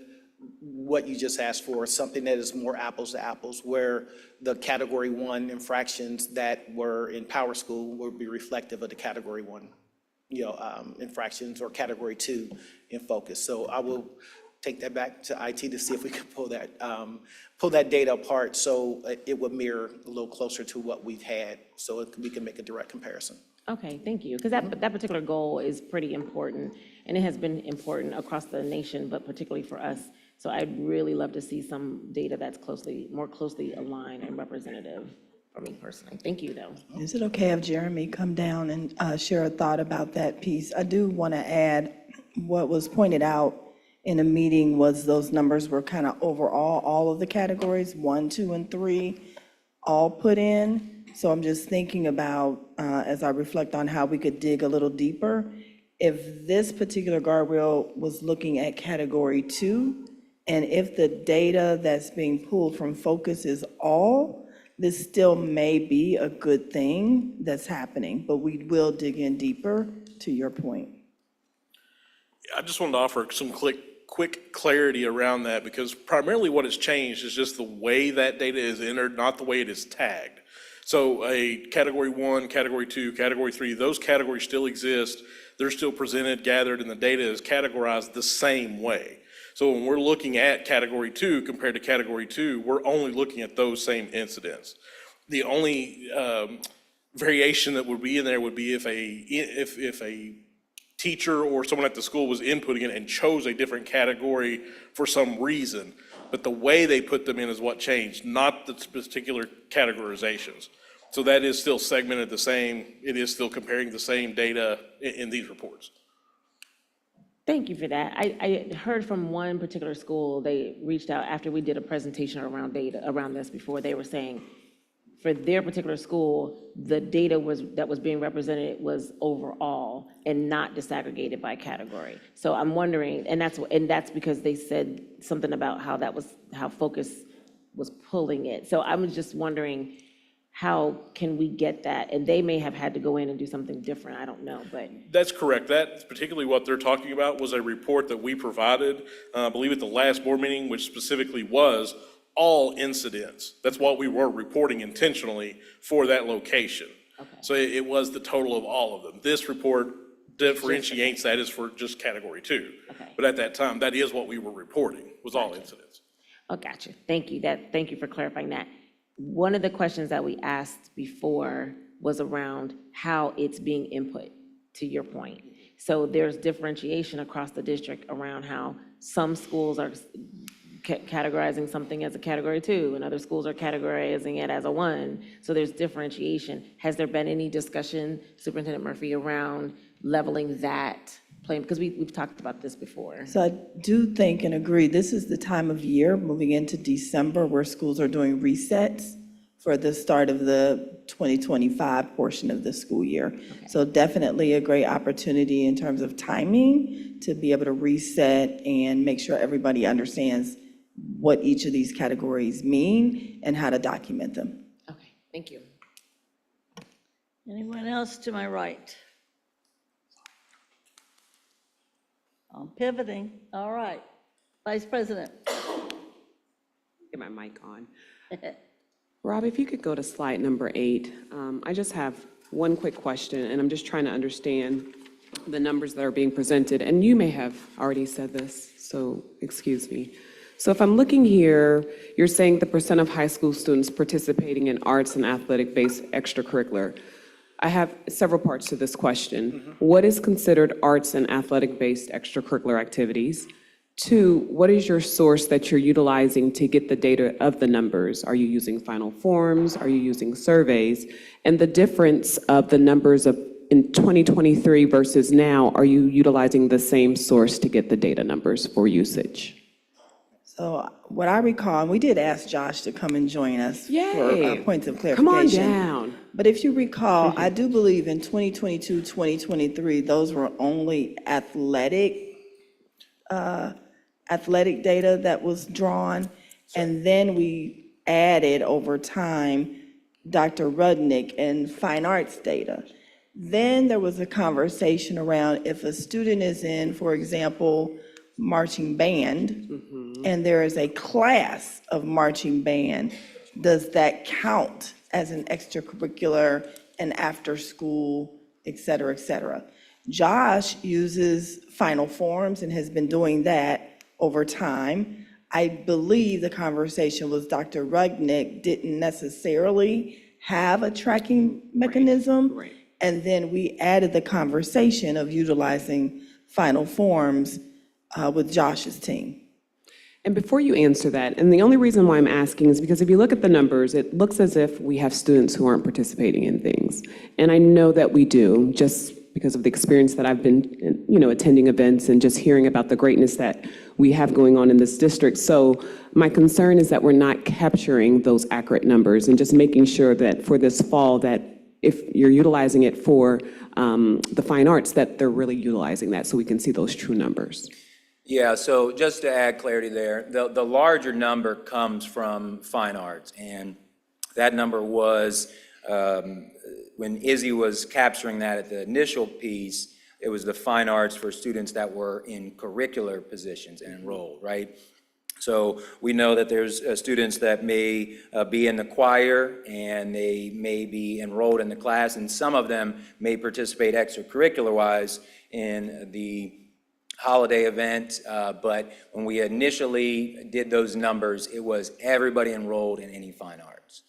what you just asked for, something that is more apples to apples, where the Category 1 infractions that were in PowerSchool will be reflective of the Category 1 infractions, or Category 2 in focus. So I will take that back to IT to see if we can pull that data apart so it would mirror a little closer to what we've had, so we can make a direct comparison. Okay, thank you, because that particular goal is pretty important, and it has been important across the nation, but particularly for us. So I'd really love to see some data that's more closely aligned and representative for me personally. Thank you, though. Is it okay if Jeremy come down and share a thought about that piece? I do want to add, what was pointed out in a meeting was those numbers were kind of overall, all of the categories, 1, 2, and 3, all put in. So I'm just thinking about, as I reflect on how we could dig a little deeper, if this particular guardrail was looking at category 2, and if the data that's being pulled from Focus is all, this still may be a good thing that's happening, but we will dig in deeper, to your point. I just wanted to offer some quick clarity around that, because primarily what has changed is just the way that data is entered, not the way it is tagged. So a category 1, category 2, category 3, those categories still exist. They're still presented, gathered, and the data is categorized the same way. So when we're looking at category 2 compared to category 2, we're only looking at those same incidents. The only variation that would be in there would be if a teacher or someone at the school was inputting it and chose a different category for some reason. But the way they put them in is what changed, not the particular categorizations. So that is still segmented the same. It is still comparing the same data in these reports. Thank you for that. I heard from one particular school, they reached out after we did a presentation around data, around this before, they were saying, for their particular school, the data that was being represented was overall and not disaggregated by category. So I'm wondering, and that's because they said something about how Focus was pulling it. So I'm just wondering, how can we get that? And they may have had to go in and do something different, I don't know, but. That's correct. That's particularly what they're talking about was a report that we provided, I believe at the last board meeting, which specifically was all incidents. That's what we were reporting intentionally for that location. Okay. So it was the total of all of them. This report differentiates that as for just category 2. Okay. But at that time, that is what we were reporting, was all incidents. Oh, gotcha. Thank you. Thank you for clarifying that. One of the questions that we asked before was around how it's being input, to your point. So there's differentiation across the district around how some schools are categorizing something as a category 2, and other schools are categorizing it as a 1. So there's differentiation. Has there been any discussion, Superintendent Murphy, around leveling that playing? Because we've talked about this before. So I do think and agree, this is the time of year, moving into December, where schools are doing resets for the start of the 2025 portion of the school year. Okay. So definitely a great opportunity in terms of timing to be able to reset and make sure everybody understands what each of these categories mean and how to document them. Okay, thank you. Anyone else to my right? I'm pivoting. All right. Vice President. Get my mic on. Rob, if you could go to slide number 8. I just have one quick question, and I'm just trying to understand the numbers that are being presented. And you may have already said this, so excuse me. So if I'm looking here, you're saying the % of high school students participating in arts and athletic-based extracurricular. I have several parts to this question. What is considered arts and athletic-based extracurricular activities? 2, what is your source that you're utilizing to get the data of the numbers? Are you using Final Forms? Are you using surveys? And the difference of the numbers of in 2023 versus now, are you utilizing the same source to get the data numbers for usage? So what I recall, and we did ask Josh to come and join us Yay. for points of Come on clarification. down. But if you recall, I do believe in 2022, 2023, those were only athletic data that was drawn. And then we added over time Dr. Rudnick and fine arts data. Then there was a conversation around if a student is in, for example, marching band, and there is a class of marching band, does that count as an extracurricular and after school, et cetera, et cetera? Josh uses Final Forms and has been doing that over time. I believe the conversation was Dr. Rudnick didn't necessarily have a tracking mechanism. Right. And then we added the conversation of utilizing Final Forms with Josh's team. And before you answer that, and the only reason why I'm asking is because if you look at the numbers, it looks as if we have students who aren't participating in things. And I know that we do, just because of the experience that I've been, attending events and just hearing about the greatness that we have going on in this district. So my concern is that we're not capturing those accurate numbers and just making sure that for this fall, that if you're utilizing it for the fine arts, that they're really utilizing that so we can see those true numbers. Yeah, so just to add clarity there, the larger number comes from fine arts, and that number was, when Izzy was capturing that at the initial piece, it was the fine arts for students that were in curricular positions and enrolled, right? So we know that there's students that may be in the choir and they may be enrolled in the class, and some of them may participate extracurricular-wise in the holiday event, but when we initially did those numbers, it was everybody enrolled in any fine arts.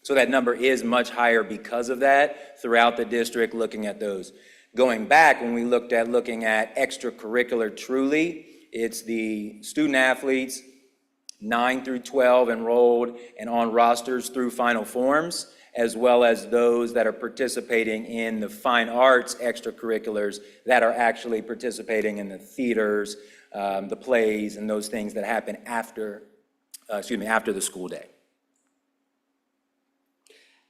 So that number is much higher because of that throughout the district, looking at those. Going back, when we looking at extracurricular truly, it's the student athletes, 9 through 12 enrolled and on rosters through Final Forms, as well as those that are participating in the fine arts extracurriculars that are actually participating in the theaters, the plays, and those things that happen after the school day.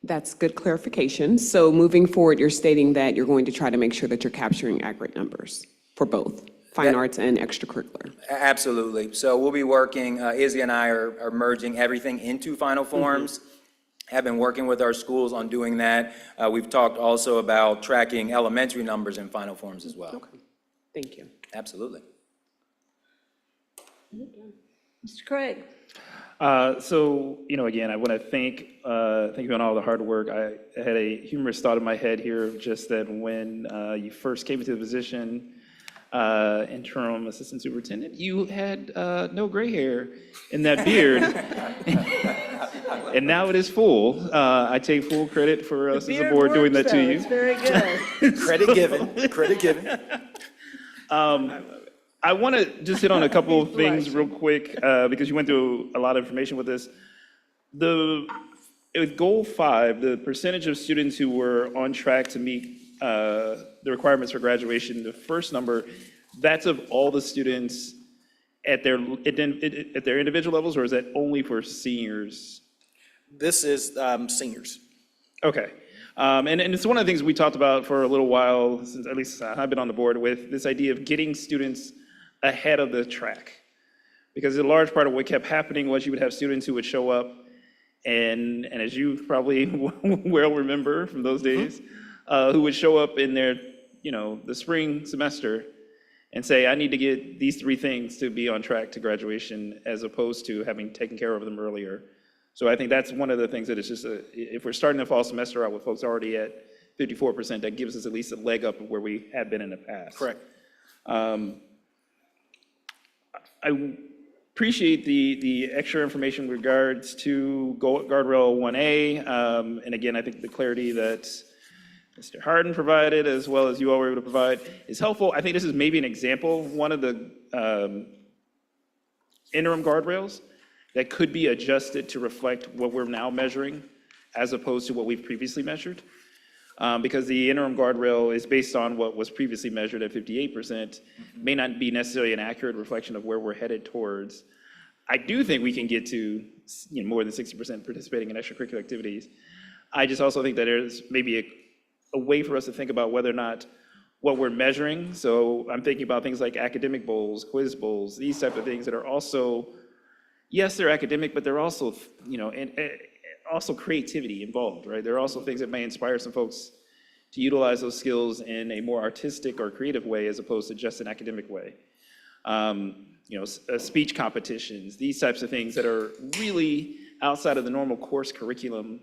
That's good clarification. So moving forward, you're stating that you're going to try to make sure that you're capturing accurate numbers for both fine arts and extracurricular. Absolutely. So we'll be working, Izzy and I are merging everything into Final Forms. Have been working with our schools on doing that. We've talked also about tracking elementary numbers in Final Forms as well. Okay. Thank you. Absolutely. Mr. Craig? So, again, I want to thank you on all the hard work. I had a humorous thought in my head here, just that when you first came into the position, interim assistant superintendent, you had no gray hair in that beard. And now it is full. I take full credit for us as a board doing that to you. It's very good. Credit given, credit given. I want to just hit on a couple of things real quick, because you went through a lot of information with this. With Goal 5, the percentage of students who were on track to meet the requirements for graduation, the first number, that's of all the students at their individual levels, or is that only for seniors? This is seniors. Okay. And it's one of the things we talked about for a little while, since at least I've been on the board with, this idea of getting students ahead of the track. Because a large part of what kept happening was you would have students who would show up, and as you probably well remember from those days, who would show up in their, the spring semester and say, I need to get these 3 things to be on track to graduation, as opposed to having taken care of them earlier. So I think that's one of the things that is just, if we're starting the fall semester out with folks already at 54%, that gives us at least a leg up of where we have been in the past. Correct. I appreciate the extra information with regards to Guardrail 1A. And again, I think the clarity that Mr. Harden provided, as well as you all were able to provide, is helpful. I think this is maybe an example of one of the interim guardrails that could be adjusted to reflect what we're now measuring, as opposed to what we've previously measured. Because the interim guardrail is based on what was previously measured at 58%, may not be necessarily an accurate reflection of where we're headed towards. I do think we can get to more than 60% participating in extracurricular activities. I just also think that there's maybe a way for us to think about whether or not what we're measuring, so I'm thinking about things like academic bowls, quiz bowls, these type of things that are also, yes, they're academic, but they're also, also creativity involved, right? There are also things that may inspire some folks to utilize those skills in a more artistic or creative way, as opposed to just an academic way. Speech competitions, these types of things that are really outside of the normal course curriculum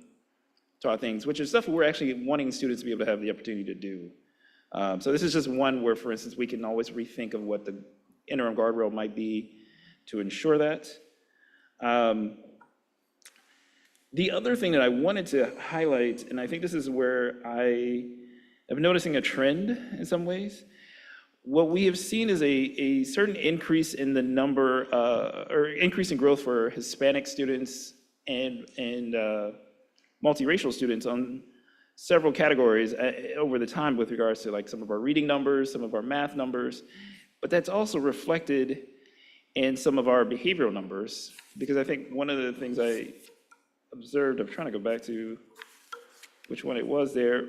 taught things, which is stuff we're actually wanting students to be able to have the opportunity to do. So this is just one where, for instance, we can always rethink of what the interim guardrail might be to ensure that. The other thing that I wanted to highlight, and I think this is where I I'm noticing a trend in some ways. What we have seen is a certain increase in the number, or increase in growth for Hispanic students and multiracial students on several categories over the time with regards to like some of our reading numbers, some of our math numbers, but that's also reflected in some of our behavioral numbers, because I think one of the things I observed, I'm trying to go back to which one it was there,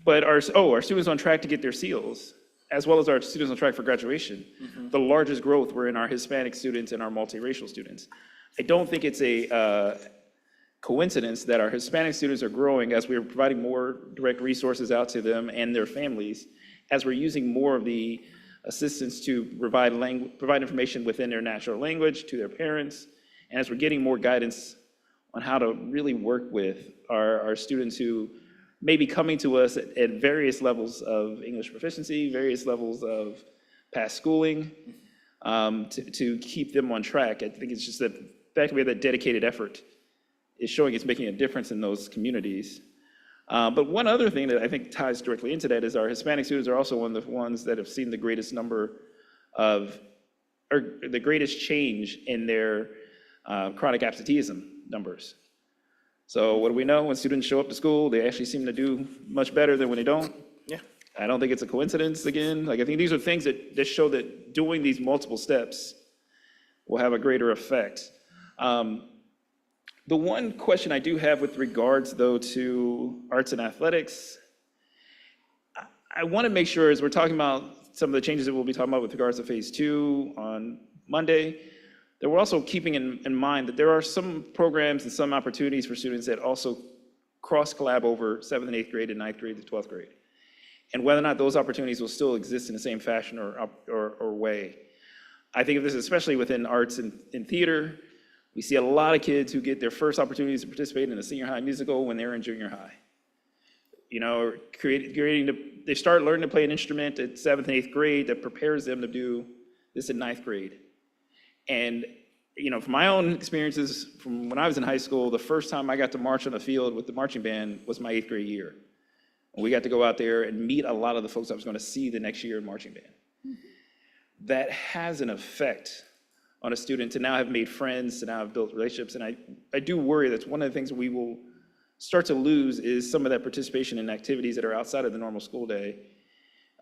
but our students on track to get their SEALs, as well as our students on track for graduation. The largest growth were in our Hispanic students and our multiracial students. I don't think it's a coincidence that our Hispanic students are growing as we're providing more direct resources out to them and their families, as we're using more of the assistance to provide information within their natural language to their parents, and as we're getting more guidance on how to really work with our students who may be coming to us at various levels of English proficiency, various levels of past schooling, to keep them on track. I think it's just that the fact that we have that dedicated effort is showing it's making a difference in those communities. But one other thing that I think ties directly into that is our Hispanic students are also one of the ones that have seen the greatest number of, or the greatest change in their chronic absenteeism numbers. So what do we know? When students show up to school, they actually seem to do much better than when they don't. Yeah. I don't think it's a coincidence again. Like, I think these are things that show that doing these multiple steps will have a greater effect. The one question I do have with regards, though, to arts and athletics, I want to make sure, as we're talking about some of the changes that we'll be talking about with regards to phase 2 on Monday, that we're also keeping in mind that there are some programs and some opportunities for students that also cross-collab over 7th and 8th grade and 9th grade to 12th grade. And whether or not those opportunities will still exist in the same fashion or way. I think of this especially within arts and theater. We see a lot of kids who get their first opportunities to participate in a senior high musical when they're in junior high. You know, they start learning to play an instrument at 7th and 8th grade that prepares them to do this in 9th grade. And, you know, from my own experiences from when I was in high school, the first time I got to march on the field with the marching band was my 8th grade year. And we got to go out there and meet a lot of the folks I was going to see the next year in marching band. That has an effect on a student to now have made friends, to now have built relationships. And I do worry that's one of the things we will start to lose is some of that participation in activities that are outside of the normal school day.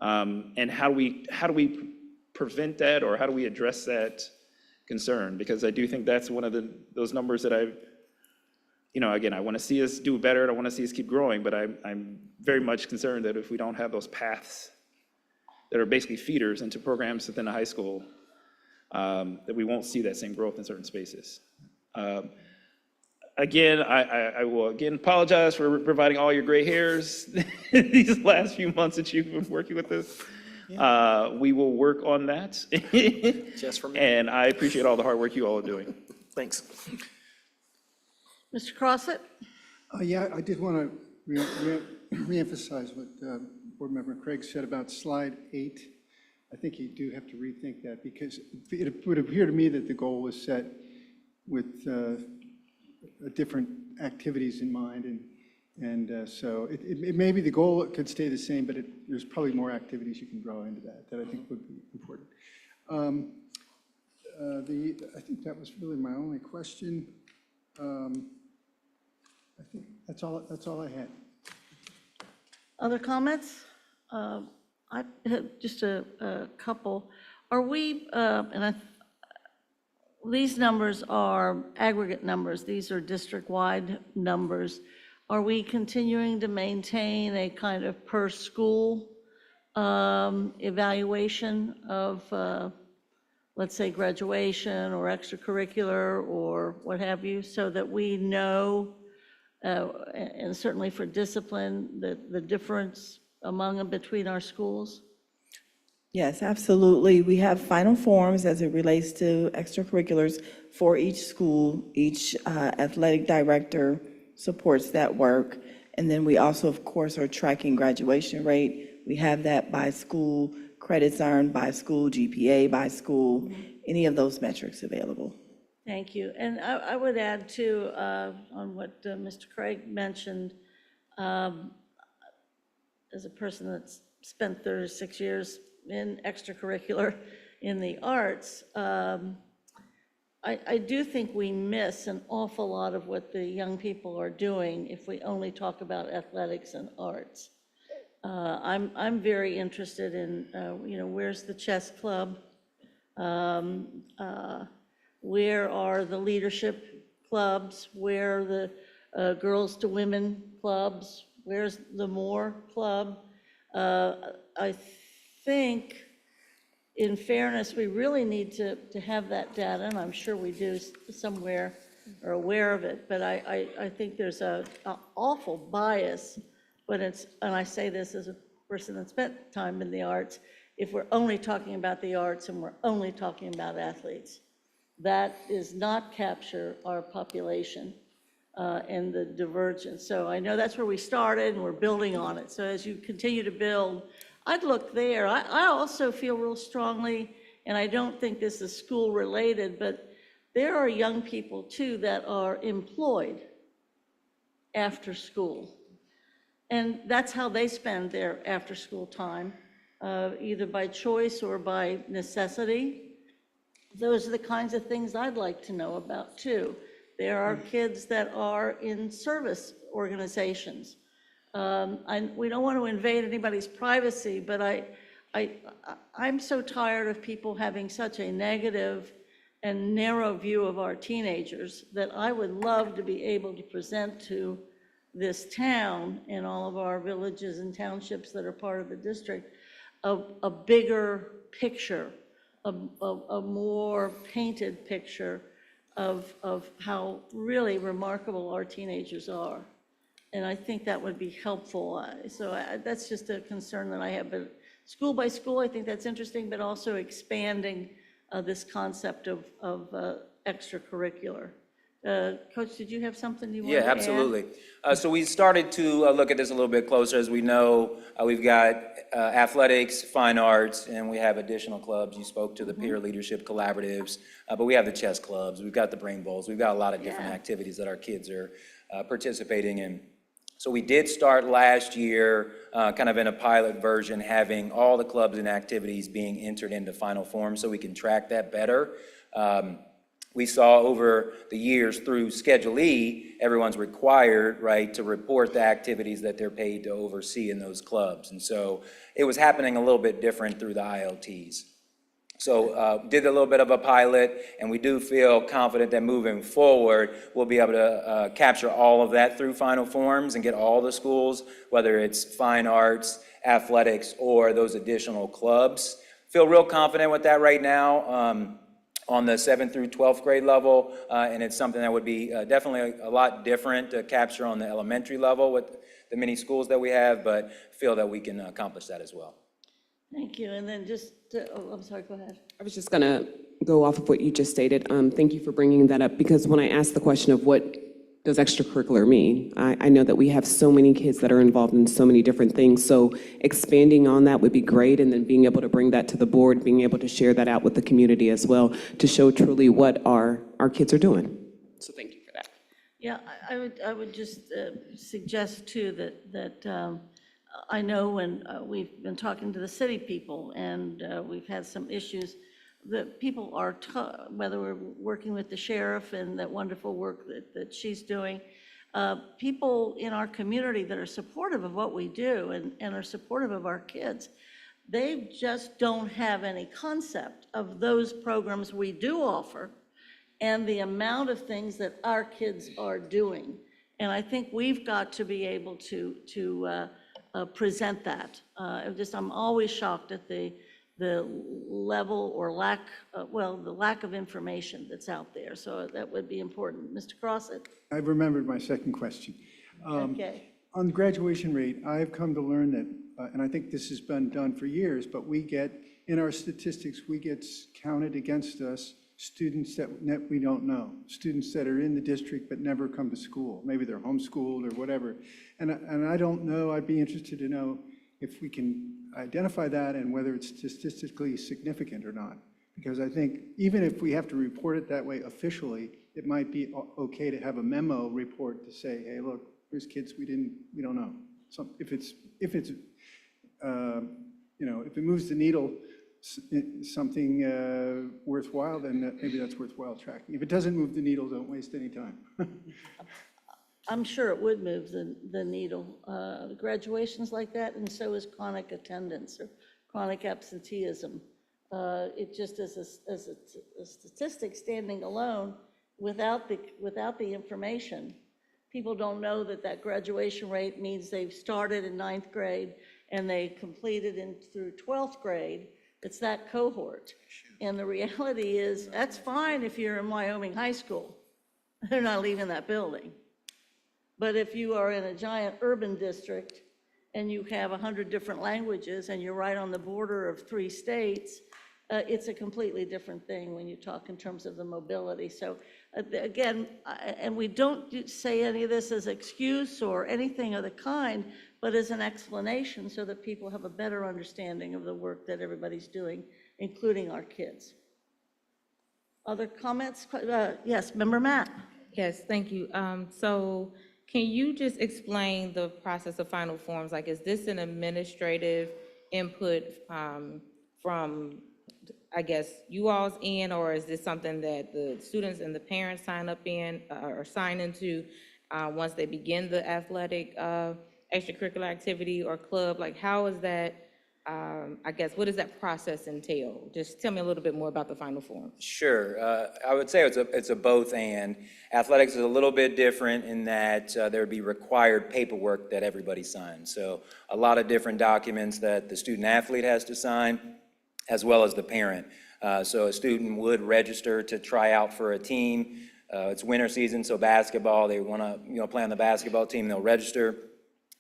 And how do we prevent that, or how do we address that concern? Because I do think that's one of those numbers that again, I want to see us do better, and I want to see us keep growing, but I'm very much concerned that if we don't have those paths that are basically feeders into programs within the high school, that we won't see that same growth in certain spaces. Again, I will again apologize for providing all your gray hairs these last few months that you've been working with this. We will work on that. Just for me. And I appreciate all the hard work you all are doing. Thanks. Mr. Crossett? Yeah, I did want to reemphasize what Board Member Craig said about slide 8. I think you do have to rethink that, because it would appear to me that the goal was set with different activities in mind, and so it may be the goal could stay the same, but there's probably more activities you can draw into that I think would be important. I think that was really my only question. I think that's all I had. Other comments? I have just a couple. Are we, these numbers are aggregate numbers. These are district-wide numbers. Are we continuing to maintain a kind of per-school evaluation of, let's say, graduation or extracurricular or what have you, so that we know, and certainly for discipline, the difference among and between our schools? Yes, absolutely. We have final forms as it relates to extracurriculars for each school. Each athletic director supports that work. And then we also, of course, are tracking graduation rate. We have that by school, credits earned by school, GPA by school, any of those metrics available. Thank you. And I would add too, on what Mr. Craig mentioned, as a person that's spent 36 years in extracurricular in the arts, I do think we miss an awful lot of what the young people are doing if we only talk about athletics and arts. I'm very interested in, where's the chess club? Where are the leadership clubs? Where are the girls to women clubs? Where's the More Club? I think, in fairness, we really need to have that data, and I'm sure we do somewhere, are aware of it, but I think there's an awful bias when it's, and I say this as a person that spent time in the arts, if we're only talking about the arts and we're only talking about athletes. That does not capture our population and the divergence. So I know that's where we started and we're building on it. So as you continue to build, I'd look there. I also feel real strongly, and I don't think this is school related, but there are young people too that are employed after school. And that's how they spend their after school time, either by choice or by necessity. Those are the kinds of things I'd like to know about too. There are kids that are in service organizations. We don't want to invade anybody's privacy, but I'm so tired of people having such a negative and narrow view of our teenagers that I would love to be able to present to this town and all of our villages and townships that are part of the district a bigger picture, a more painted picture of how really remarkable our teenagers are. And I think that would be helpful. That's just a concern that I have. But school by school, I think that's interesting, but also expanding this concept of extracurricular. Coach, did you have something you wanted to add? Yeah, absolutely. So we started to look at this a little bit closer. As we know, we've got athletics, fine arts, and we have additional clubs. You spoke to the peer leadership collaboratives, but we have the chess clubs, we've got the brain bowls, we've got a lot of different activities that our kids are participating in. So we did start last year, kind of in a pilot version, having all the clubs and activities being entered into final form so we can track that better. We saw over the years through Schedule E, everyone's required, right, to report the activities that they're paid to oversee in those clubs. And so it was happening a little bit different through the ILTs. So did a little bit of a pilot, and we do feel confident that moving forward, we'll be able to capture all of that through final forms and get all the schools, whether it's fine arts, athletics, or those additional clubs. Feel real confident with that right now. On the 7th through 12th grade level, and it's something that would be definitely a lot different to capture on the elementary level with the many schools that we have, but feel that we can accomplish that as well. Thank you. And then I'm sorry, go ahead. I was just going to go off of what you just stated. Thank you for bringing that up, because when I asked the question of what does extracurricular mean, I know that we have so many kids that are involved in so many different things. So expanding on that would be great, and then being able to bring that to the board, being able to share that out with the community as well, to show truly what our kids are doing. So thank you for that. Yeah, I would just suggest too that I know when we've been talking to the city people and we've had some issues, that people are, whether we're working with the sheriff and that wonderful work that she's doing, people in our community that are supportive of what we do and are supportive of our kids, they just don't have any concept of those programs we do offer and the amount of things that our kids are doing. And I think we've got to be able to present that. I'm always shocked at the level or lack, the lack of information that's out there. So that would be important. Mr. Crossett? I've remembered my second question. Okay. On the graduation rate, I've come to learn that, and I think this has been done for years, but we get, in our statistics, we get counted against us students that we don't know, students that are in the district but never come to school. Maybe they're homeschooled or whatever. And I don't know, I'd be interested to know if we can identify that and whether it's statistically significant or not. Because I think even if we have to report it that way officially, it might be okay to have a memo report to say, hey, look, there's kids we don't know. if it's, if it moves the needle, something worthwhile, then maybe that's worthwhile tracking. If it doesn't move the needle, don't waste any time. I'm sure it would move the needle. Graduations like that, and so is chronic attendance or chronic absenteeism. It just as a statistic standing alone, without the information, people don't know that graduation rate means they've started in 9th grade and they completed through 12th grade. It's that cohort. And the reality is, that's fine if you're in Wyoming High School. They're not leaving that building. But if you are in a giant urban district and you have 100 different languages and you're right on the border of 3 states, it's a completely different thing when you talk in terms of the mobility. So again, and we don't say any of this as excuse or anything of the kind, but as an explanation so that people have a better understanding of the work that everybody's doing, including our kids. Other comments? Yes, Member Matt. Yes, thank you. So can you just explain the process of final forms? Like, is this an administrative input from, I guess, you all's end, or is this something that the students and the parents sign up in or sign into once they begin the athletic extracurricular activity or club? Like, how is that, I guess, what does that process entail? Just tell me a little bit more about the final form. Sure. I would say it's a both and. Athletics is a little bit different in that there would be required paperwork that everybody signs. So a lot of different documents that the student athlete has to sign, as well as the parent. So a student would register to try out for a team. It's winter season, so basketball, they want to play on the basketball team, they'll register,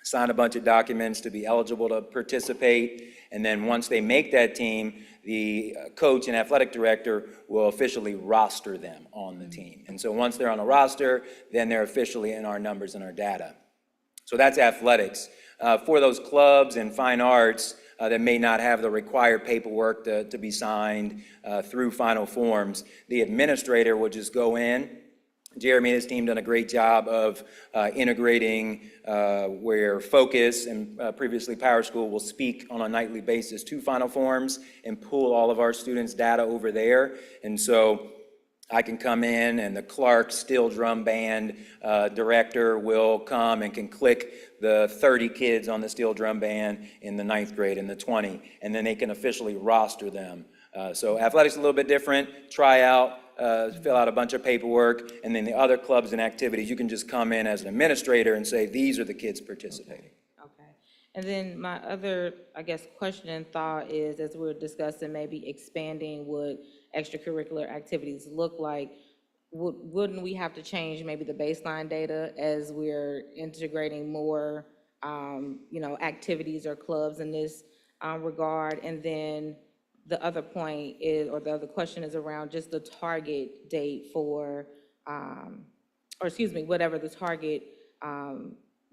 sign a bunch of documents to be eligible to participate, and then once they make that team, the coach and athletic director will officially roster them on the team. And so once they're on the roster, then they're officially in our numbers and our data. So that's athletics. For those clubs and fine arts that may not have the required paperwork to be signed through final forms, the administrator will just go in. Jeremy and his team done a great job of integrating where Focus and previously Power School will speak on a nightly basis to Final Forms and pull all of our students' data over there. And so I can come in and the Clark Steel Drum Band director will come and can click the 30 kids on the Steel Drum Band in the 9th grade and the 20, and then they can officially roster them. So athletics is a little bit different, try out, fill out a bunch of paperwork, and then the other clubs and activities, you can just come in as an administrator and say, these are the kids participating. Okay. And then my other, I guess, question and thought is, as we're discussing maybe expanding what extracurricular activities look like, wouldn't we have to change maybe the baseline data as we're integrating more, activities or clubs in this regard? And then the other point is, or the other question is around just the target date for, whatever the target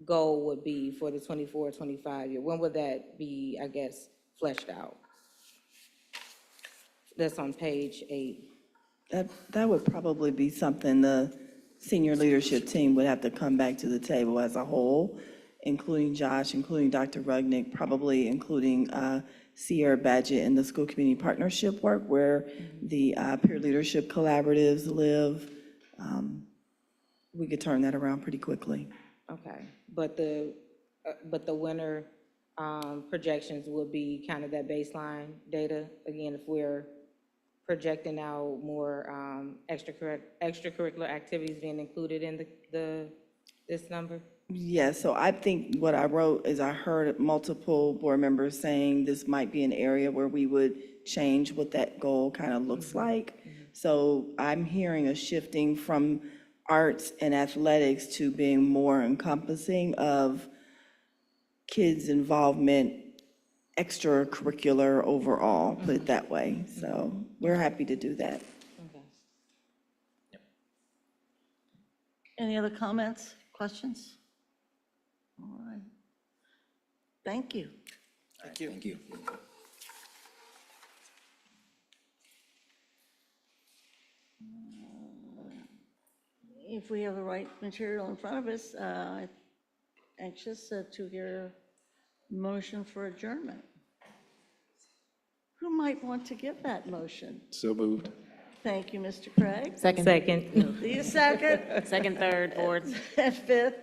goal would be for the 24-25 year. When would that be, I guess, fleshed out? That's on page 8. That would probably be something the senior leadership team would have to come back to the table as a whole, including Josh, including Dr. Rudnick, probably including Sierra Badgett and the school community partnership work where the peer leadership collaboratives live. We could turn that around pretty quickly. Okay, but the winter projections would be kind of that baseline data, again, if we're projecting out more extracurricular activities being included in this number? Yes, so I think what I wrote is I heard multiple board members saying this might be an area where we would change what that goal kind of looks like. So I'm hearing a shifting from arts and athletics to being more encompassing of kids' involvement, extracurricular overall, put it that way. So we're happy to do that. Okay. Any other comments, questions? All right. Thank you. Thank you. Thank you. If we have the right material in front of us, anxious to hear motion for adjournment. Who might want to give that motion? So moved. Thank you, Mr. Craig. Second. The second Second, third, fourth. and fifth.